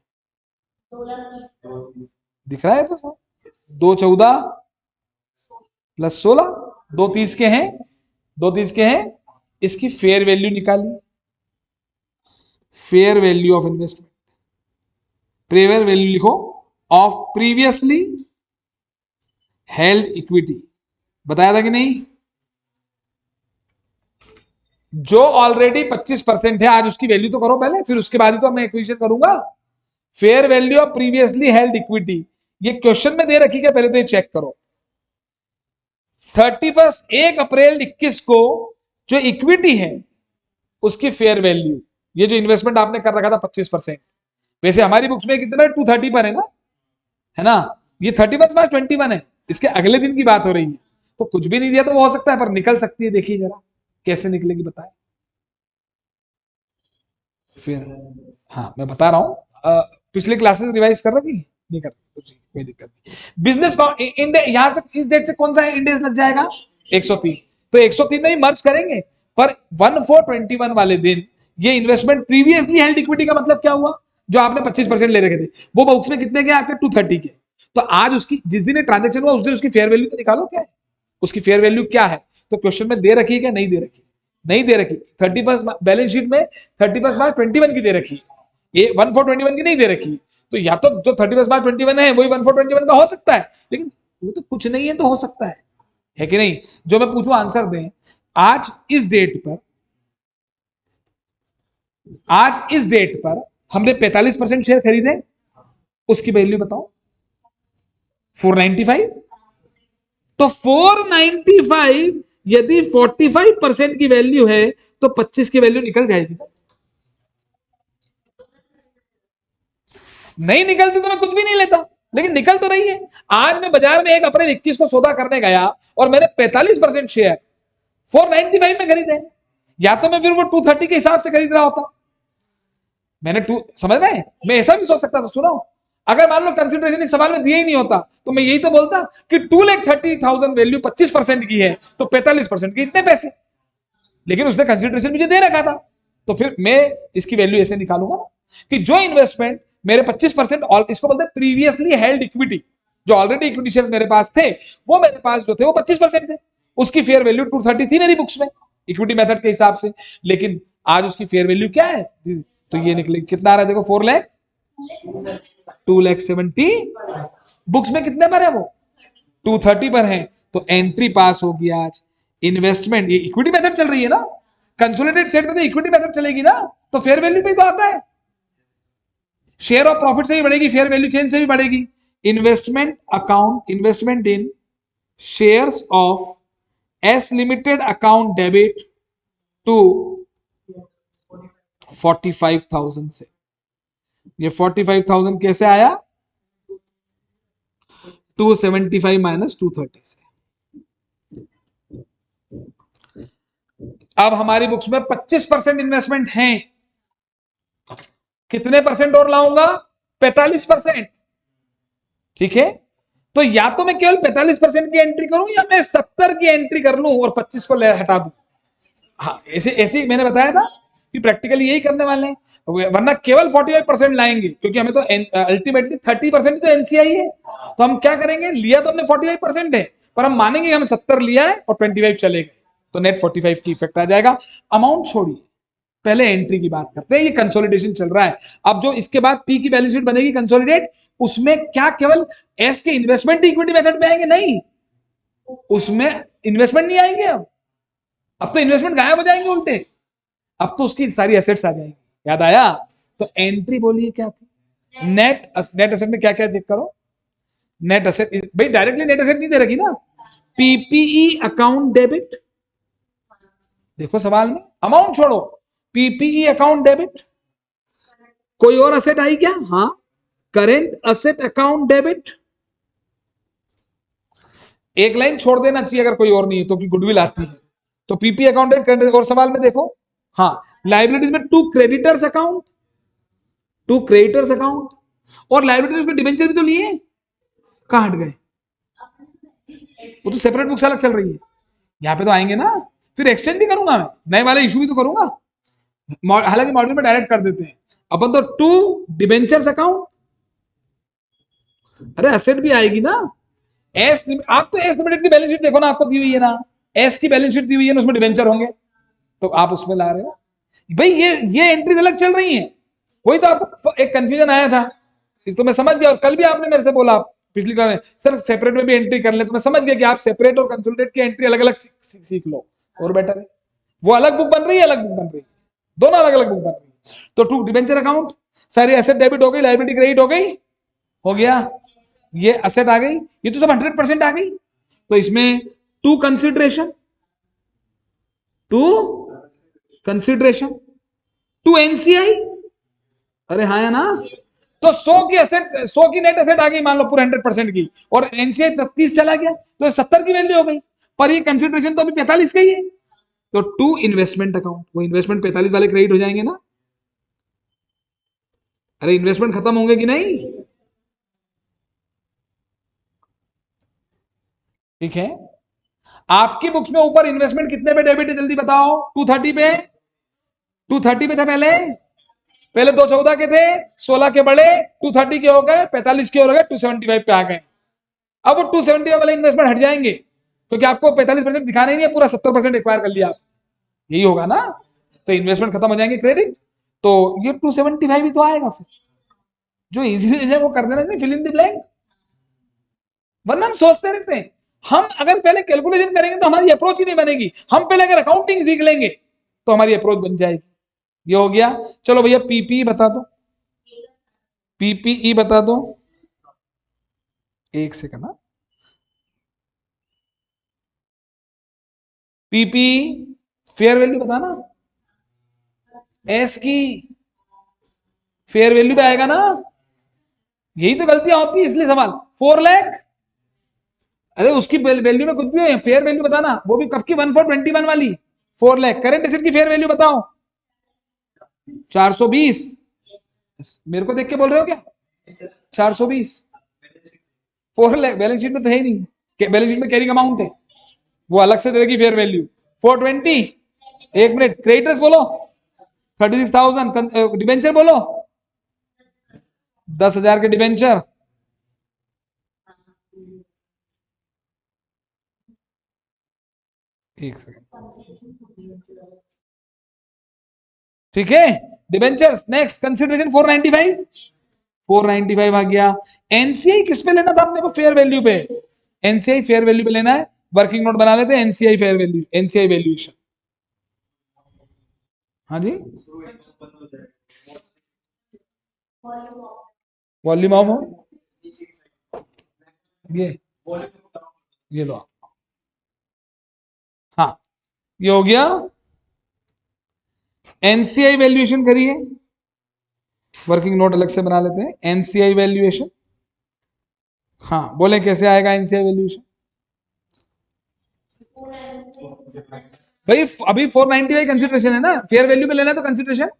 दिख रहा है? तो 214 प्लस 16, 230 के हैं, 230 के हैं। इसकी फेयर वैल्यू निकाली, fair value of investment, fair value लिखो ऑफ प्रीवियसली हेल्ड इक्विटी। बताया था कि नहीं? जो ऑलरेडी 25% है, आज उसकी वैल्यू तो करो पहले, फिर उसके बाद ही तो मैं एक्विजिशन करूंगा। Fair value of previously held equity, ये क्वेश्चन में दे रखी है, पहले तो ये चेक करो। 1 अप्रैल 21 को जो इक्विटी है उसकी फेयर वैल्यू, ये जो इन्वेस्टमेंट आपने कर रखा था 25%, वैसे हमारी बुक्स में कितना 230 पर है ना। ये 31/21 है, इसके अगले दिन की बात हो रही है। तो कुछ भी नहीं दिया तो वो हो सकता है, पर निकल सकती है। देखिए जरा कैसे निकलेगी, बताए फिर। हाँ मैं बता रहा हूं, पिछले क्लासेस रिवाइज कर रखी नहीं, कर कुछ कोई दिक्कत नहीं। बिजनेस यहां से इस डेट से कौन सा इंडेक्स लग जाएगा? 103। तो 103 में ही मर्ज करेंगे, पर 1/4/21 वाले दिन ये इन्वेस्टमेंट प्रीवियसली हेल्ड इक्विटी का मतलब क्या हुआ? जो आपने 25% ले रखे थे, वो बुक्स में कितने के आपके? 230 के। तो आज उसकी, जिस दिन ट्रांजेक्शन हुआ उस दिन उसकी फेयर वैल्यू तो निकालो, क्या है उसकी फेयर वैल्यू क्या है। तो क्वेश्चन में दे रखी है क्या? नहीं दे रखी, नहीं दे रखी। 31 बैलेंस शीट में 31/21 की दे रखी, ये 1/4/21 की नहीं दे रखी। तो या तो जो 31/21 है वही 1/4/21 का हो सकता है, लेकिन वो तो कुछ नहीं है तो हो सकता है कि नहीं? जो मैं पूछूं आंसर दें। आज इस डेट पर, आज इस डेट पर हमने 45% शेयर खरीदे, उसकी वैल्यू बताओ। 495। तो 495 यदि 45% की वैल्यू है तो 25 की वैल्यू निकल जाएगी। नहीं निकलती तो मैं कुछ भी नहीं लेता, लेकिन निकल तो रही है। आज मैं बाजार में 1 अप्रैल 21 को सौदा करने गया और मैंने 45% शेयर 495 में खरीदे, या तो मैं फिर वो 230 के हिसाब से खरीद रहा होता। मैंने समझ रहे हैं, मैं ऐसा भी सोच सकता था। सुनो, अगर मान लो कंसिडरेशन इस सवाल में दिया ही नहीं होता तो मैं यही तो बोलता कि 2,30,000 वैल्यू 25% की है तो 45% के इतने पैसे, लेकिन उसने कंसिडरेशन मुझे दे रखा था। तो फिर मैं इसकी वैल्यू ऐसे निकालूंगा ना कि जो इन्वेस्टमेंट मेरे 25%, इसको बोलते हैं प्रीवियसली हेल्ड इक्विटी, जो ऑलरेडी इक्विटी शेयर्स मेरे पास थे, वो मेरे पास जो थे वो 25% थे, उसकी फेयर वैल्यू 230 थी मेरी बुक्स में इक्विटी मेथड के हिसाब से। लेकिन आज उसकी फेयर वैल्यू क्या है? तो ये निकले कितना आ रहा है देखो 4 लाख 2,70,000। बुक्स में कितने पर है वो 230 पर है। तो एंट्री पास होगी आज। इन्वेस्टमेंट ये इक्विटी मेथड चल रही है ना, कंसोलिडेटेड सेट में तो इक्विटी मेथड चलेगी ना, तो फेयर वैल्यू पे तो आता है। शेयर ऑफ प्रॉफिट से भी बढ़ेगी, फेयर वैल्यू चेंज से भी बढ़ेगी। Investment account, investment in shares of S limited account debit to 45,000 से। ये 45,000 कैसे आया 275 माइनस 230 से। अब हमारी बुक्स में 25% इन्वेस्टमेंट है, कितने परसेंट और लाऊंगा 45%। ठीक है, तो या तो मैं केवल 45% की एंट्री करूं या मैं 70 की एंट्री कर लूं और 25 को हटा दूं। हाँ ऐसे ऐसे मैंने बताया था कि प्रैक्टिकली यही करने वाले हैं, वरना केवल 45% लाएंगे क्योंकि हमें तो अल्टीमेटली 30% तो एनसीआई है। तो हम क्या करेंगे, लिया तो हमने 45% है, पर हम मानेंगे हमें 70 लिया है और 25 चले गए, तो नेट 45 की इफेक्ट आ जाएगा। अमाउंट छोड़िए, पहले एंट्री की बात करते हैं। ये कंसोलिडेशन चल रहा है। अब जो इसके बाद पी की बैलेंस शीट बनेगी कंसोलिडेट, उसमें क्या केवल एस के इन्वेस्टमेंट इक्विटी मेथड में आएंगे, नहीं, उसमें इन्वेस्टमेंट नहीं आएंगे। अब तो इन्वेस्टमेंट गायब हो जाएंगे उल्टे, अब तो उसकी सारी एसेट्स आ जाएंगी। याद आया? तो एंट्री बोलिए क्या थी, नेट नेट एसेट में क्या क्या चेक करो। नेट एसेट भाई डायरेक्टली नेट एसेट नहीं दे रखी ना, पीपीई अकाउंट डेबिट, देखो सवाल में अमाउंट छोड़ो, पीपीई अकाउंट डेबिट। कोई और असेट आई क्या, हाँ, करेंट असेट अकाउंट डेबिट। एक लाइन छोड़ देना चाहिए अगर कोई और नहीं है तो, कि गुडविल आती है तो पीपी अकाउंट डेबिट। और सवाल में देखो, हाँ, लाइबिलिटीज में to creditors account, to creditors account, और लाइबिलिटीज में डिबेंचर भी तो लिए, कहां हट गए, वो तो सेपरेट बुक्स अलग चल रही है, यहाँ पे तो आएंगे ना। फिर एक्सचेंज भी करूंगा मैं, नए वाले इशू भी तो करूंगा, हालांकि मॉड्यूल में डायरेक्ट कर देते हैं अपन तो। टू डिबेंचर्स अकाउंट, अरे एसेट भी आएगी ना। एस, आप तो एस लिमिटेड की बैलेंस शीट देखो ना, आपको दी हुई है ना, एस की बैलेंस शीट दी हुई है ना, उसमें डिबेंचर होंगे, तो आप उसमें ला रहे हो भाई। ये एंट्रीज अलग चल रही हैं, वही तो आपको एक कंफ्यूजन आया था, इस तो मैं समझ गया। और कल भी आपने मेरे से बोला पिछली क्लास में, सर सेपरेट में भी एंट्री कर ले, तो मैं समझ गया कि आप सेपरेट और कंसोलिडेट की एंट्री अलग अलग सीख लो और बेटर है। वो अलग बुक बन रही है, अलग बुक बन रही है, दोनों अलग अलग बुक बन रही है। तो टू डिबेंचर अकाउंट, सारी एसेट डेबिट हो गई, लाइबिलिटी क्रेडिट हो गई, हो गया, ये एसेट आ गई, ये तो सब 100% आ गई। तो इसमें to consideration, to consideration, to NCI, अरे हाँ है ना। तो 100 की एसेट, 100 की नेट एसेट आ गई मान लो पूरे 100% की, और एनसीआई 30 चला गया, तो 70 की वैल्यू हो गई, पर ये कंसिडरेशन तो अभी 45 का ही है। तो टू इन्वेस्टमेंट अकाउंट, वो इन्वेस्टमेंट 45 वाले क्रेडिट हो जाएंगे ना। अरे इन्वेस्टमेंट खत्म होंगे कि नहीं, ठीक है। आपकी बुक्स में ऊपर इन्वेस्टमेंट कितने पे डेबिट है जल्दी बताओ, 230 पे, 230 पे थे पहले, पहले 214 के थे, 16 के बड़े, 230 के हो गए, 45 के हो गए, 275 पे आ गए। अब वो 275 वाले इन्वेस्टमेंट हट जाएंगे क्योंकि आपको 45% दिखाना ही नहीं है, पूरा 70% एक्वायर कर लिया आप, यही होगा ना। तो इन्वेस्टमेंट खत्म हो जाएंगे क्रेडिट, तो ये 275 ही तो आएगा फिर। जो इजी है वो कर देना, फिल इन द ब्लैंक, वरना हम सोचते रहते हैं। हम अगर पहले कैलकुलेशन करेंगे तो हमारी अप्रोच ही नहीं बनेगी। हम पहले अगर अकाउंटिंग सीख लेंगे तो हमारी अप्रोच बन जाएगी। ये हो गया। चलो भैया पीपीई बता दो, पीपीई बता दो, एक सेकंड ना, पीपीई फेयर वैल्यू बताना, एस की फेयर वैल्यू पे आएगा ना, यही तो गलतियां होती है इसलिए सवाल 4 लाख। अरे उसकी वैल्यू में कुछ भी हो, फेयर वैल्यू बताना, वो भी कब की 1421 वाली 4 लाख। करेंट एसेट की फेयर वैल्यू बताओ 420, मेरे को देख के बोल रहे हो क्या 420, 4 लाख बैलेंस शीट में तो है ही नहीं, बैलेंस शीट में कैरिंग अमाउंट है, वो अलग से देगी फेयर वैल्यू 420। एक मिनट, क्रेडिटर्स बोलो 36,000, डिबेंचर बोलो 10,000 के डिबेंचर, एक सेकंड, ठीक है, डिबेंचर्स। नेक्स्ट कंसिडरेशन 495 आ गया। एनसीआई किस पे लेना था अपने को? फेयर वैल्यू पे। एनसीआई फेयर वैल्यू पे लेना है, वर्किंग नोट बना लेते हैं। NCI fair value, NCI valuation. हाँ जी, वॉल्यूम ऑफ ये ये लो। हाँ, ये हो गया। एनसीआई वैल्यूएशन करिए, वर्किंग नोट अलग से बना लेते हैं। एनसीआई वैल्यूएशन, हाँ बोले कैसे आएगा एनसीआई वैल्यूएशन? भाई अभी 495 कंसिडरेशन है ना, फेयर वैल्यू पे लेना है तो कंसिडरेशन।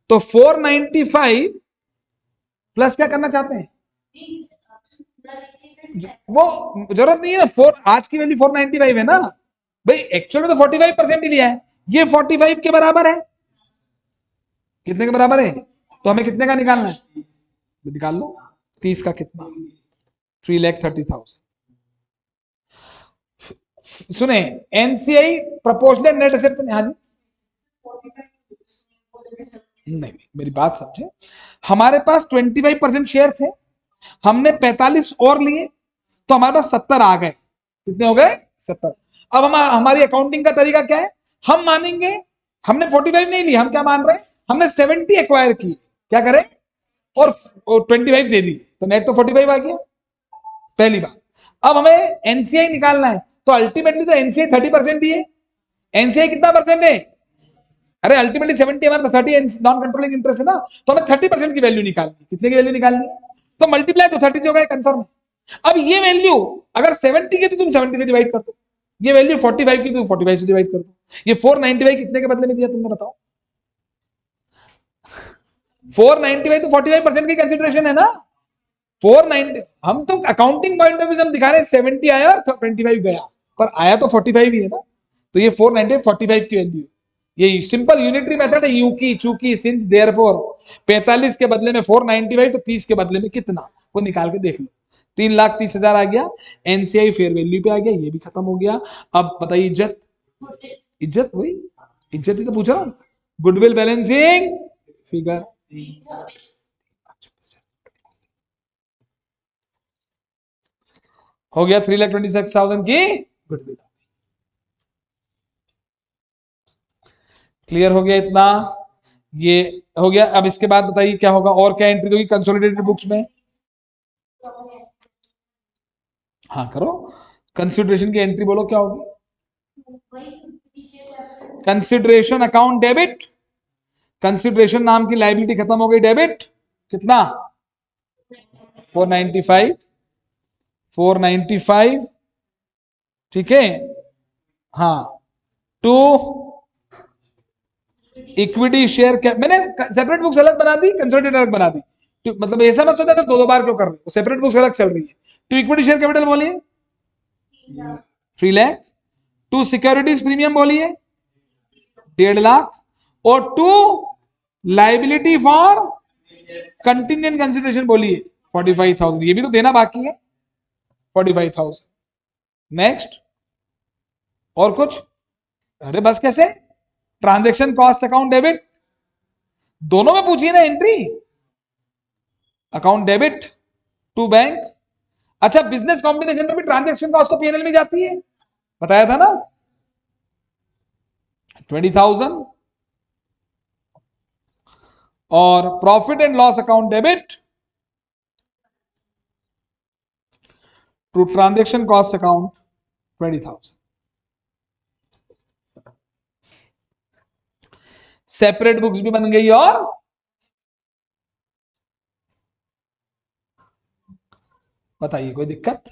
तो 495 प्लस क्या करना चाहते हैं? वो जरूरत नहीं है ना, फोर आज की वैल्यू 495 है ना भाई, एक्चुअल में तो 45% ही लिया है, ये 45 के बराबर है। कितने के बराबर है? तो हमें कितने का निकालना है? निकाल लो, 30 का कितना? 3,30,000। सुने, एनसीआई प्रोपोर्शनल नेट एसेट पे, हाँ जी, नहीं मेरी बात समझे, हमारे पास 25% शेयर थे, हमने 45 और लिए, तो हमारे पास 70 आ गए। कितने हो गए? 70। अब हमारी अकाउंटिंग का तरीका क्या है? हम मानेंगे हमने 45 नहीं लिया, हम क्या मान रहे हैं? हमने 70 एक्वायर की, क्या करें, और 25 दे दी, तो नेट तो 45 आ गया, पहली बात। अब हमें एनसीआई निकालना है, तो अल्टीमेटली तो एनसीआई 30% ही है। एनसीआई कितना परसेंट है? अरे अल्टीमेटली 70 हमारा, 30 नॉन कंट्रोलिंग इंटरेस्ट है ना, तो हमें 30% की वैल्यू निकालनी। कितने की वैल्यू निकालनी? तो मल्टीप्लाई तो 30 से होगा, कंफर्म है। अब ये वैल्यू अगर 70 की तो तुम 70 से डिवाइड कर दो, ये वैल्यू 45 की तो 45 से डिवाइड कर दो। ये 495 कितने के बदले में दिया तुमने बताओ? 495 तो 45% की कंसिडरेशन है ना। 490, हम तो अकाउंटिंग पॉइंट ऑफ व्यू से हम दिखा रहे हैं 70 आया और 25 गया, पर आया तो 45 ही है ना। तो ये 490 45 की वैल्यू, ये सिंपल यूनिटरी मेथड है, यू की चूकी सिंस देयरफॉर। 45 के बदले में 495, तो 30 के बदले में कितना, वो निकाल के देख लो। 3,30,000 आ गया, एनसीआई फेयर वैल्यू पे आ गया, ये भी खत्म हो गया। अब बताइए इज्जत, इज्जत वही, इज्जत ही तो पूछ रहा हूं। गुडविल बैलेंसिंग फिगर हो गया, 3,26,000 की गुडविल। क्लियर हो गया इतना? ये हो गया। अब इसके बाद बताइए क्या होगा, और क्या एंट्री होगी कंसोलिडेटेड बुक्स में? हाँ करो, कंसिडरेशन की एंट्री बोलो क्या होगी? कंसिडरेशन अकाउंट डेबिट, कंसिडरेशन नाम की लाइबिलिटी खत्म हो गई, डेबिट कितना? 495, 495, ठीक है। हाँ, टू इक्विटी शेयर कैप, मैंने सेपरेट बुक्स अलग बना दी, कंसोलिडेटेड अलग बना दी। मतलब ऐसा मत सोचा था दो बार क्यों कर रहे हो, सेपरेट बुक्स अलग चल रही है। टू इक्विटी शेयर कैपिटल बोलिए 3 लाख, टू सिक्योरिटीज प्रीमियम बोलिए 1.5 लाख, और to liability for contingent consideration बोलिए 45,000। ये भी तो देना बाकी है, 45,000। नेक्स्ट, और कुछ? अरे बस कैसे? ट्रांजेक्शन कॉस्ट अकाउंट डेबिट, दोनों में पूछिए ना entry, account debit to bank. अच्छा, बिजनेस कॉम्बिनेशन में भी ट्रांजेक्शन कॉस्ट तो पीएनएल में जाती है, बताया था ना, 20,000। और profit and loss account debit to transaction cost account 20,000। Separate books भी बन गई, और बताइए कोई दिक्कत?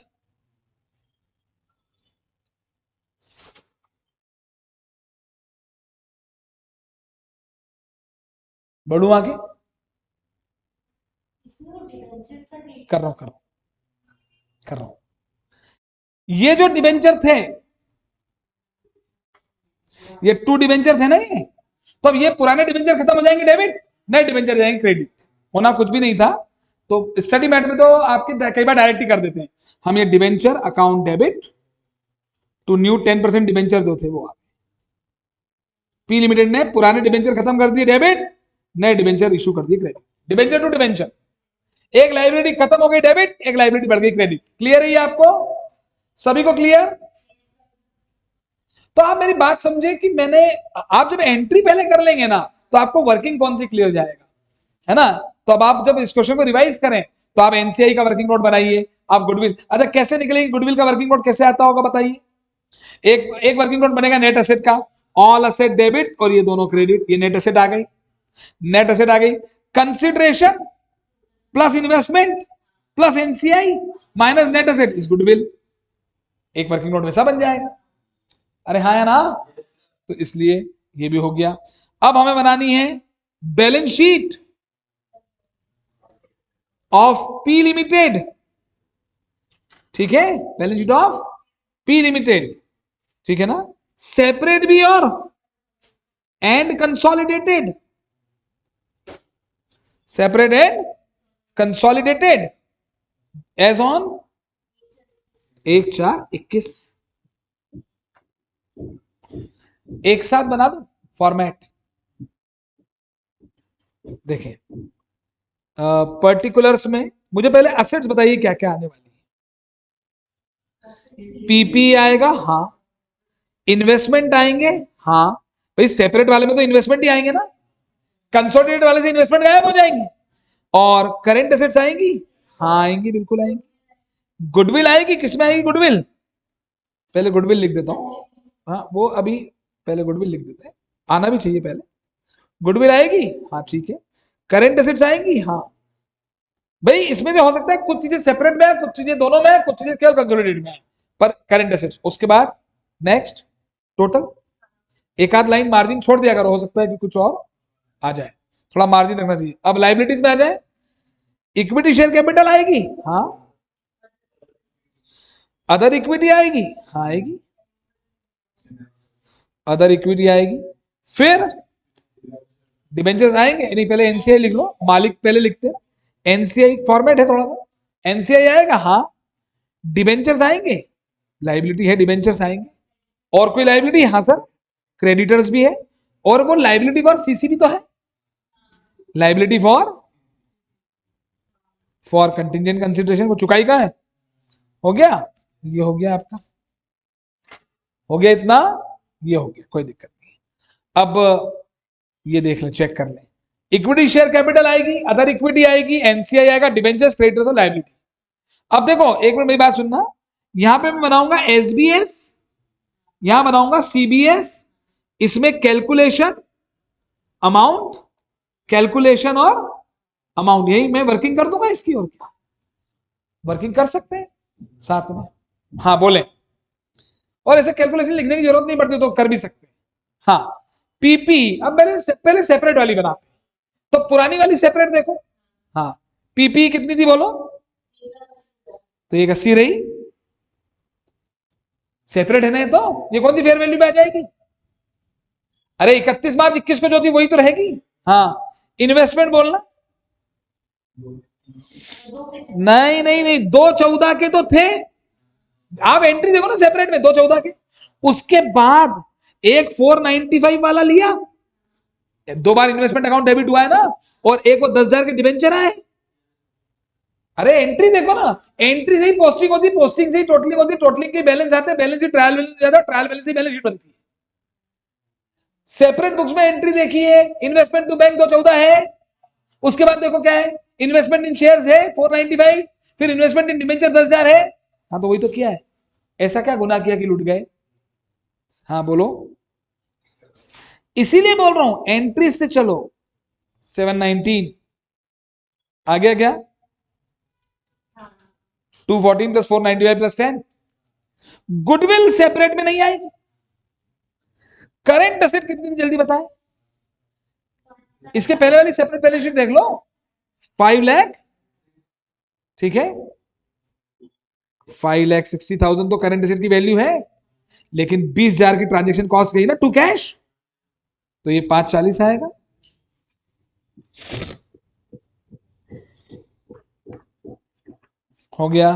बढ़ू आगे, कर रहा हूं कर रहा हूं कर रहा हूं। ये जो डिबेंचर थे, ये 2 डिबेंचर थे ना ये, तो अब ये पुराने डिबेंचर खत्म हो जाएंगे डेबिट, नए डिबेंचर जाएंगे क्रेडिट। होना कुछ भी नहीं था, तो स्टडी मैट में तो आपके कई बार डायरेक्ट ही कर देते हैं। हम ये debenture account debit to new 10% debenture जो थे वो पी लिमिटेड ने पुराने डिबेंचर खत्म कर दिए डेबिट, नए डिबेंचर इशू कर दिए क्रेडिट। डिबेंचर टू डिबेंचर, एक लाइबिलिटी खत्म हो गई डेबिट, एक लाइबिलिटी बढ़ गई क्रेडिट। क्लियर है ये आपको सभी को? क्लियर? तो आप मेरी बात समझे कि मैंने, आप जब एंट्री पहले कर लेंगे ना तो आपको वर्किंग कौन सी क्लियर हो जाएगा, है ना? तो अब आप जब इस क्वेश्चन को रिवाइज करें तो आप एनसीआई का वर्किंग नोट बनाइए, आप गुडविल, अच्छा कैसे निकलेगी गुडविल का वर्किंग नोट, कैसे आता होगा बताइए? एक वर्किंग नोट बनेगा नेट एसेट का, ऑल एसेट डेबिट और ये दोनों क्रेडिट, ये नेट एसेट आ गई, नेट एसेट आ गई। Consideration plus investment plus NCI minus net asset is goodwill, एक वर्किंग नोट वैसा बन जाएगा। अरे हाँ है ना? तो इसलिए ये भी हो गया। अब हमें बनानी है balance sheet of P limited, ठीक है, balance sheet of P limited, ठीक है ना? सेपरेट भी और and consolidated, separate and consolidated as on 1/4/21। एक साथ बना दो फॉर्मेट। देखें पर्टिकुलर्स में मुझे पहले असेट्स बताइए क्या क्या आने वाली है। पीपी आएगा, हाँ। इन्वेस्टमेंट आएंगे, हाँ। भाई सेपरेट वाले में तो इन्वेस्टमेंट ही आएंगे ना, कंसोलिडेटेड वाले से इन्वेस्टमेंट गायब हो जाएंगी। और करंट एसेट्स आएंगी, हाँ आएंगी, बिल्कुल आएंगी। गुडविल आएगी, किसमें आएगी गुडविल? पहले गुडविल लिख देता हूं, हाँ वो अभी पहले गुडविल लिख देते हैं, आना भी चाहिए पहले। गुडविल आएगी, हाँ ठीक है। करंट एसेट्स आएंगी, हाँ। भाई इसमें से हो सकता है कुछ चीजें सेपरेट में है, कुछ चीजें दोनों में है, कुछ चीजें केवल कंसोलिडेटेड में है, पर करंट एसेट्स। उसके बाद नेक्स्ट टोटल, एक आध लाइन मार्जिन छोड़ दिया करो, हो सकता है कि कुछ और आ जाए, थोड़ा मार्जिन रखना चाहिए। अब लाइबिलिटीज में आ जाए, इक्विटी शेयर कैपिटल आएगी, हाँ। अदर इक्विटी आएगी, हाँ आएगी, अदर इक्विटी आएगी। फिर डिबेंचर्स आएंगे, नहीं पहले एनसीआई लिख लो, मालिक पहले लिखते हैं, एनसीआई फॉर्मेट है थोड़ा सा। एनसीआई आएगा, हाँ। डिबेंचर्स आएंगे, लाइबिलिटी है, डिबेंचर्स आएंगे। और कोई लाइबिलिटी? हाँ सर, क्रेडिटर्स भी है। और वो लाइबिलिटी फॉर सीसी भी तो है, लाइबिलिटी फॉर कंटिंजेंट कंसिडरेशन, वो चुकाई का है। हो गया, ये हो गया आपका, हो गया इतना, ये हो गया, कोई दिक्कत नहीं। अब ये देख लें, चेक कर लें। इक्विटी शेयर कैपिटल आएगी, अदर इक्विटी आएगी, एनसीआई आएगा, डिबेंचर्स, क्रेडिटर्स और लाइबिलिटी। अब देखो एक मिनट मेरी बात सुनना, यहां पे मैं बनाऊंगा एसबीएस, यहां बनाऊंगा सीबीएस, इसमें कैलकुलेशन अमाउंट, कैलकुलेशन और अमाउंट, यही मैं वर्किंग कर दूंगा इसकी। और क्या वर्किंग कर सकते हैं साथ में? हाँ बोले। और ऐसे कैलकुलेशन लिखने की जरूरत नहीं पड़ती, तो कर भी सकते हैं। हाँ पीपी, अब पहले सेपरेट वाली बनाते हैं, तो पुरानी वाली सेपरेट देखो। हाँ पीपी कितनी थी बोलो? तो ये 80 रही, सेपरेट है ना, तो ये कौन सी फेयर वैल्यू पे आ जाएगी? अरे 31 मार्च 21 को जो थी वही तो रहेगी। हाँ इन्वेस्टमेंट बोलना, नहीं नहीं नहीं, 2/14 के तो थे। आप एंट्री देखो ना सेपरेट में, 2/14 के। उसके बाद एक 495 वाला लिया, दो बार इन्वेस्टमेंट अकाउंट डेबिट हुआ है ना, और एक वो 10,000 के डिबेंचर आए। अरे एंट्री देखो ना, एंट्री से ही पोस्टिंग होती है, पोस्टिंग से ही टोटलिंग होती है, टोटलिंग के बैलेंस आते हैं, बैलेंस से ट्रायल बैलेंस जाता है, ट्रायल बैलेंस से बैलेंस शीट बनती है। सेपरेट बुक्स में एंट्री देखिए, इन्वेस्टमेंट टू बैंक 2/14 है, उसके बाद देखो क्या है, इन्वेस्टमेंट इन शेयर्स है 495, फिर इन्वेस्टमेंट इन डिबेंचर 10,000 है। हाँ तो वही तो किया है, ऐसा क्या गुनाह किया कि लुट गए? हाँ बोलो, इसीलिए बोल रहा हूं एंट्री से चलो। 719 आ गया क्या? 214 प्लस 495 प्लस 10। गुडविल सेपरेट में नहीं आएगी। करंट एसेट कितनी जल्दी बताएं? इसके पहले वाली सेपरेट बैलेंस शीट देख लो, 5 लाख, ठीक है, 5,60,000 तो करंट एसेट की वैल्यू है, लेकिन 20,000 की ट्रांजेक्शन कॉस्ट गई ना टू कैश, तो ये 540 आएगा। हो गया,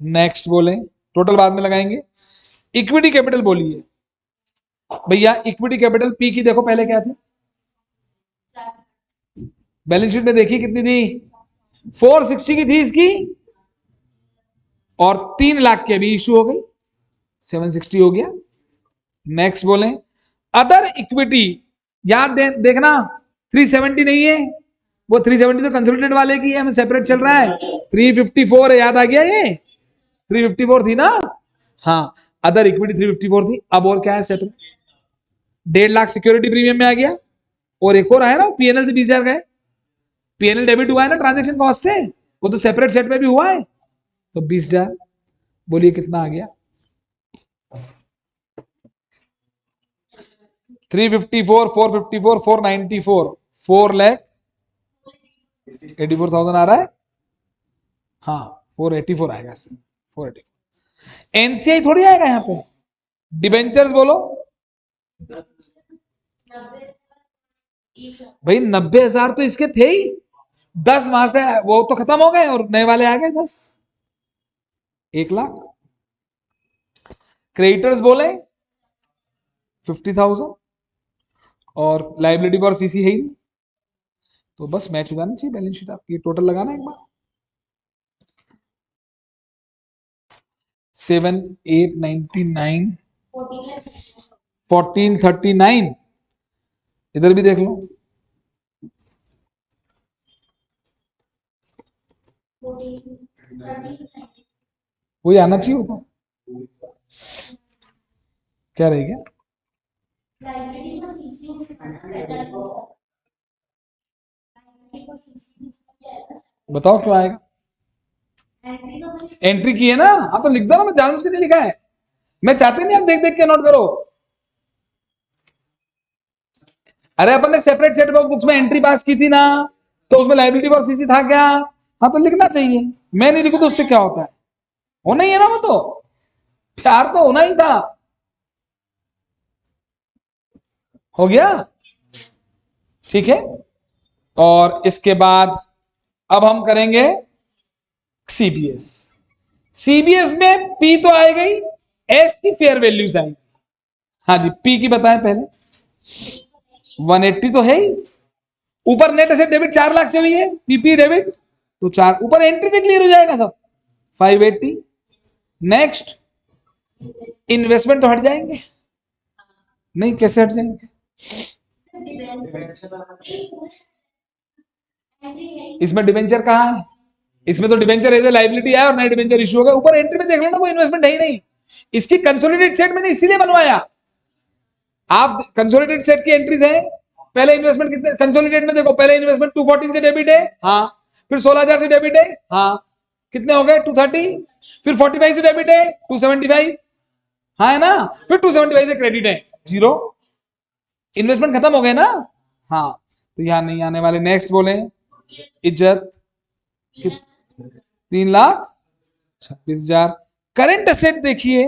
नेक्स्ट बोले, टोटल बाद में लगाएंगे। इक्विटी कैपिटल बोलिए, भैया इक्विटी कैपिटल पी की देखो पहले क्या थी, बैलेंस शीट में देखी कितनी थी, 460 की थी इसकी, और 3 लाख की अभी इशू हो गई, 760 हो गया। नेक्स्ट बोले अदर इक्विटी, याद देखना 370 नहीं है, वो 370 तो कंसोलिडेटेड वाले की है, हमें सेपरेट चल रहा है, 354 है, याद आ गया ये 354 थी ना, हाँ अदर इक्विटी 354 थी। अब और क्या है सेपरेट, 1.5 लाख सिक्योरिटी प्रीमियम में आ गया, और एक और आया ना पीएनएल से 20,000 गए, पीएनएल डेबिट हुआ है ना ट्रांजेक्शन कॉस्ट से, वो तो सेपरेट सेट में भी हुआ है, तो 20,000, बोलिए कितना आ गया, 354, 454, 494, 4,84,000 आ रहा है, हाँ 484 आएगा इससे, 484। एनसीआई थोड़ी आएगा यहाँ पे, डिबेंचर्स बोलो भाई, 90,000 तो इसके थे ही, 10 वहां से वो तो खत्म हो गए और नए वाले आ गए 10, 1 लाख। क्रेडिटर्स बोले 50,000, और लाइबिलिटी फॉर सीसी है ही नहीं, तो बस मैच हो जाना चाहिए बैलेंस शीट आपकी, टोटल लगाना एक बार, 7,899, 1,439, इधर भी देख लो, वही आना चाहिए होता, क्या रहेगा, बताओ क्यों आएगा, एंट्री की है ना, हाँ तो लिख दो ना, मैं जानबूझ के नहीं लिखा है, मैं चाहते नहीं आप देख देख के नोट करो, अरे अपन ने सेपरेट सेट बुक्स में एंट्री पास की थी ना, तो उसमें लाइबिलिटी फॉर सीसी था क्या, हाँ तो लिखना चाहिए, मैं नहीं लिखू तो उससे क्या होता है, होना ही है ना, वो तो प्यार तो होना ही था, हो गया ठीक है। और इसके बाद अब हम करेंगे सीबीएस, सीबीएस में पी तो आएगा ही, एस की फेयर वैल्यूज आएंगी, हाँ जी पी की बताएं पहले, 180 तो है ही, ऊपर नेट एसेट डेबिट 4 लाख से हुई है, पीपी डेबिट तो 4, ऊपर एंट्री से क्लियर हो जाएगा सब, 580। नेक्स्ट इन्वेस्टमेंट तो हट जाएंगे, नहीं कैसे हट जाएंगे, इसमें डिबेंचर कहाँ है, इसमें तो डिबेंचर एज ए लाइबिलिटी है और नए डिबेंचर इशू हो गए, ऊपर एंट्री में देख लेना कोई इन्वेस्टमेंट है ही नहीं, इसकी कंसोलिडेटेड सेट मैंने इसीलिए बनवाया, आप कंसोलिडेटेड सेट की एंट्रीज है, पहले इन्वेस्टमेंट कितने कंसोलिडेट में देखो, पहले इन्वेस्टमेंट 214 से डेबिट है, हाँ फिर 16,000 से डेबिट है, हाँ कितने हो गए 230, फिर 45 से डेबिट है 275, हाँ है ना, फिर 275 से क्रेडिट है 0, इन्वेस्टमेंट खत्म हो गए ना, हाँ तो यहां नहीं आने वाले। नेक्स्ट बोले इज्जत 3,26,000, करंट एसेट देखिए,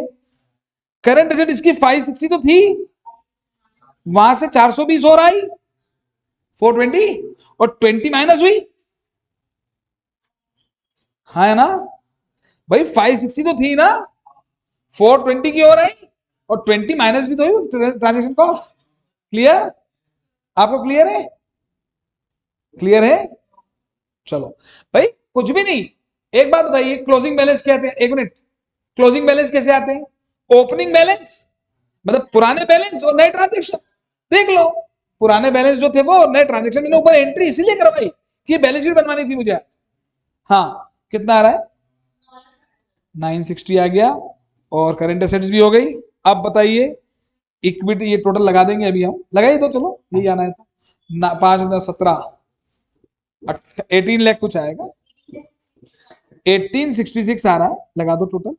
करंट एसेट इसकी 560 तो थी, वहां से 420 और आई 420, और 20 माइनस हुई, हाँ है ना भाई, 560 तो थी ना, 420 की और आई, और 20 माइनस भी तो हुई ट्रांजेक्शन कॉस्ट, क्लियर, आपको क्लियर है, क्लियर है, चलो भाई कुछ भी नहीं, एक बात बताइए क्लोजिंग बैलेंस क्या आते हैं, एक मिनट, क्लोजिंग बैलेंस कैसे आते हैं, ओपनिंग बैलेंस मतलब पुराने बैलेंस और नए ट्रांजेक्शन, देख लो पुराने बैलेंस जो थे वो, और नए ट्रांजेक्शन, मैंने ऊपर एंट्री इसीलिए करवाई कि बैलेंस शीट बनवानी थी मुझे, हाँ कितना आ रहा है 960 आ गया, और करंट एसेट्स भी हो गई। अब बताइए इक्विटी, ये टोटल लगा देंगे अभी हम, लगाइए तो चलो यही आना है तो, 5, 17, 18 लाख कुछ आएगा, 1866 आ रहा है, लगा दो टोटल।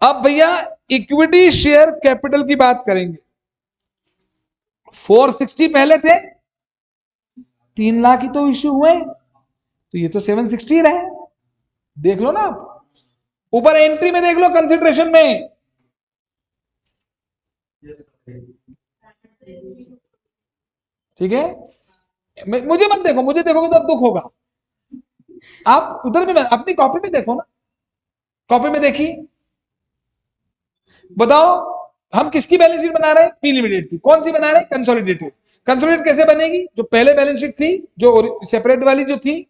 अब भैया इक्विटी शेयर कैपिटल की बात करेंगे, 460 पहले थे, 3 लाख ही तो इश्यू हुए, तो ये तो 760 रहे, देख लो ना आप, ऊपर एंट्री में देख लो कंसिडरेशन में, ठीक है, मुझे मत देखो, मुझे देखोगे तो दुख होगा, आप उधर भी अपनी कॉपी में देखो ना, कॉपी में देखिए, बताओ हम किसकी बैलेंस शीट बना रहे हैं? पी लिमिटेड की। कौन सी बना रहे हैं? कंसोलिडेटेड। कंसोलिडेटेड कैसे बनेगी? जो पहले बैलेंस शीट थी, जो सेपरेट वाली जो थी,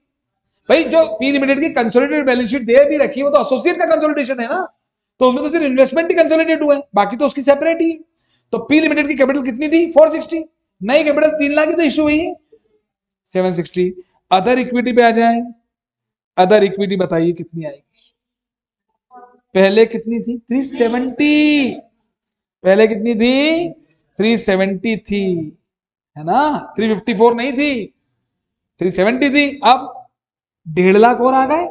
भाई जो पी लिमिटेड की कंसोलिडेटेड बैलेंस शीट दे भी रखी है वो तो एसोसिएट का कंसोलिडेशन है ना, तो उसमें तो सिर्फ इन्वेस्टमेंट ही कंसोलिडेट हुआ है, बाकी तो उसकी सेपरेट ही है। तो पी लिमिटेड की कैपिटल कितनी थी? 460। नई कैपिटल 3 लाख की तो इश्यू हुई है 760। अदर इक्विटी पे आ जाए। अदर इक्विटी बताइए कितनी आएगी? पहले कितनी थी? 370। पहले कितनी थी? 370 थी, है ना? 354 नहीं थी, 370 थी। अब 1.5 लाख और आ गए,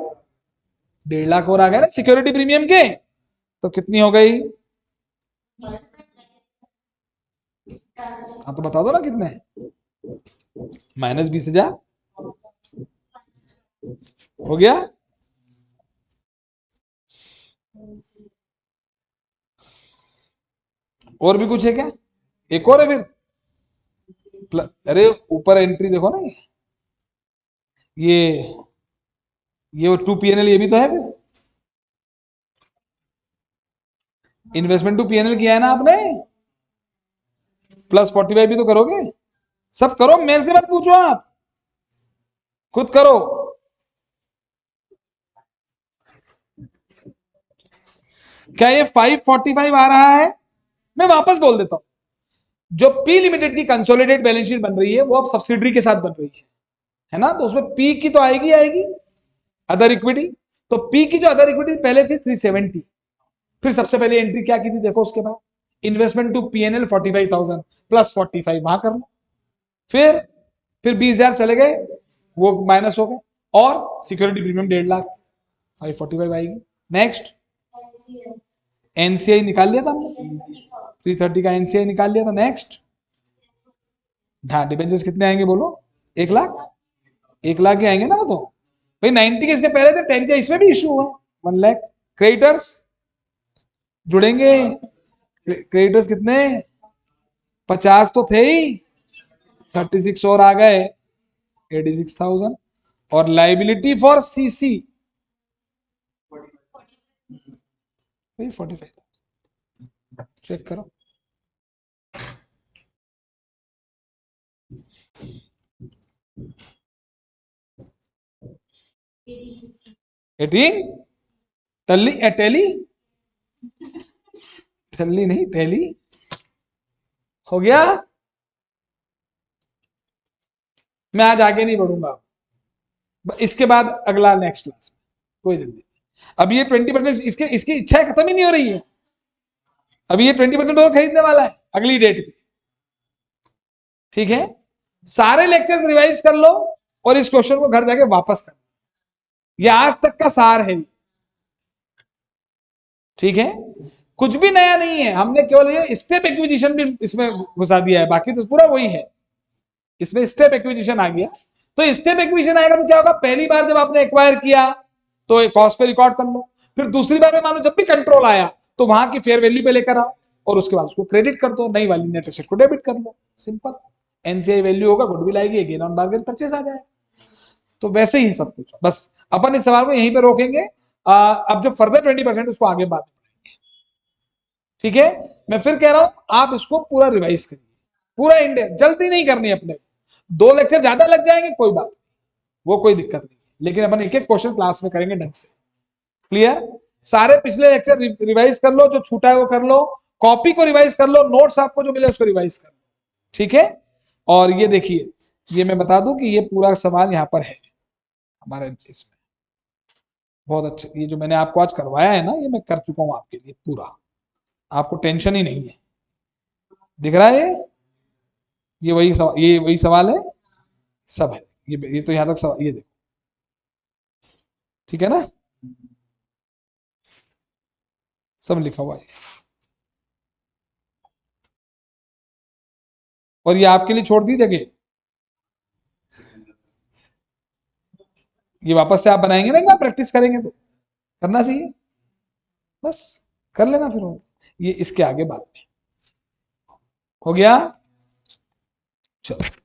1.5 लाख और आ गए ना सिक्योरिटी प्रीमियम के, तो कितनी हो गई? हाँ तो बता दो ना कितने? -20,000 हो गया। और भी कुछ है क्या? एक और है फिर? अरे ऊपर एंट्री देखो ना, ये ये 2 PNL ये भी तो है फिर। इन्वेस्टमेंट टू PNL किया है ना आपने, +45 भी तो करोगे। सब करो, मेरे से मत पूछो, आप खुद करो। क्या ये 545 आ रहा है? मैं वापस बोल देता हूं, जो पी लिमिटेड की कंसोलिडेटेड बैलेंस शीट बन रही है वो अब सब्सिडरी के साथ बन रही है ना, तो उसमें पी की तो आएगी आएगी अदर इक्विटी। तो पी की जो अदर इक्विटी पहले थी 370, फिर सबसे पहले एंट्री क्या की थी देखो, उसके बाद इन्वेस्टमेंट टू PNL 45,000 +45 वहां कर लो। फिर 20,000 चले गए, वो माइनस हो गए, और सिक्योरिटी प्रीमियम 1.5 लाख, 545 आएगी। नेक्स्ट, एनसीआई निकाल लिया था हमने, 330 का एनसीआई निकाल लिया था। नेक्स्ट, हाँ डिबेंचर्स कितने आएंगे बोलो? 1 लाख, 1 लाख ही आएंगे ना वो तो। भाई 90 के इसके पहले थे, 10 का इसमें भी इशू हुआ, 1 लाख। क्रेडिटर्स जुड़ेंगे, क्रेडिटर्स कितने? 50 तो थे ही, 36 और आ गए, 86,000। और लाइबिलिटी फॉर सीसी 45, चेक करो। एटीन टल्ली टेली, टल्ली नहीं टेली, हो गया। मैं आज आगे नहीं बढ़ूंगा, इसके बाद अगला नेक्स्ट क्लास में, कोई जल्दी नहीं। अब ये 20%, इसके इसकी इच्छा खत्म ही नहीं हो रही है। अभी ये 20% और खरीदने वाला है अगली डेट पे, ठीक है? सारे लेक्चर रिवाइज कर लो और इस क्वेश्चन को घर जाके वापस कर, ये आज तक का सार है, ठीक है? कुछ भी नया नहीं है, हमने केवल ये स्टेप एक्विजिशन भी इसमें घुसा दिया है, बाकी तो पूरा वही है। इसमें स्टेप एक्विजिशन आ गया, तो स्टेप एक्विजिशन आएगा तो क्या होगा? पहली बार जब आपने एक्वायर किया तो कॉस्ट पे रिकॉर्ड कर लो, फिर दूसरी बार में मान लो जब भी कंट्रोल आया तो वहां की फेयर वैल्यू पे लेकर आओ, और उसके बाद उसको क्रेडिट कर दो, नई वाली नेट एसेट को डेबिट कर लो, सिंपल। एनसीआई वैल्यू होगा, गुडविल आएगी, गेन ऑन बार्गेन परचेज आ जाए। तो वैसे ही सब कुछ, बस अपन इस सवाल को यहीं पे रोकेंगे। अब जो फर्दर 20% उसको आगे बात, ठीक है? मैं फिर कह रहा हूं आप इसको पूरा रिवाइज करिए, पूरा इंडिया, जल्दी नहीं करनी अपने, 2 लेक्चर ज्यादा लग जाएंगे कोई बात, वो कोई दिक्कत नहीं, लेकिन अपन एक एक क्वेश्चन क्लास में करेंगे ढंग से। क्लियर? सारे पिछले लेक्चर रिवाइज कर लो, जो छूटा है वो कर लो, कॉपी को रिवाइज कर लो, नोट्स आपको जो मिले उसको रिवाइज कर लो, ठीक है? और ये देखिए, ये मैं बता दूं कि ये पूरा सवाल यहाँ पर है हमारे इसमें, बहुत अच्छा। ये जो मैंने आपको आज करवाया है ना, ये मैं कर चुका हूं आपके लिए पूरा, आपको टेंशन ही नहीं है। दिख रहा है ये वही सवाल है, सब है, ये तो यहां तक सवाल, ये देखो, ठीक है ना? सब लिखा हुआ है, और ये आपके लिए छोड़ दी जगह, ये वापस से आप बनाएंगे ना, एक बार प्रैक्टिस करेंगे तो करना चाहिए, बस कर लेना फिर, ये इसके आगे बात में हो गया। चलो।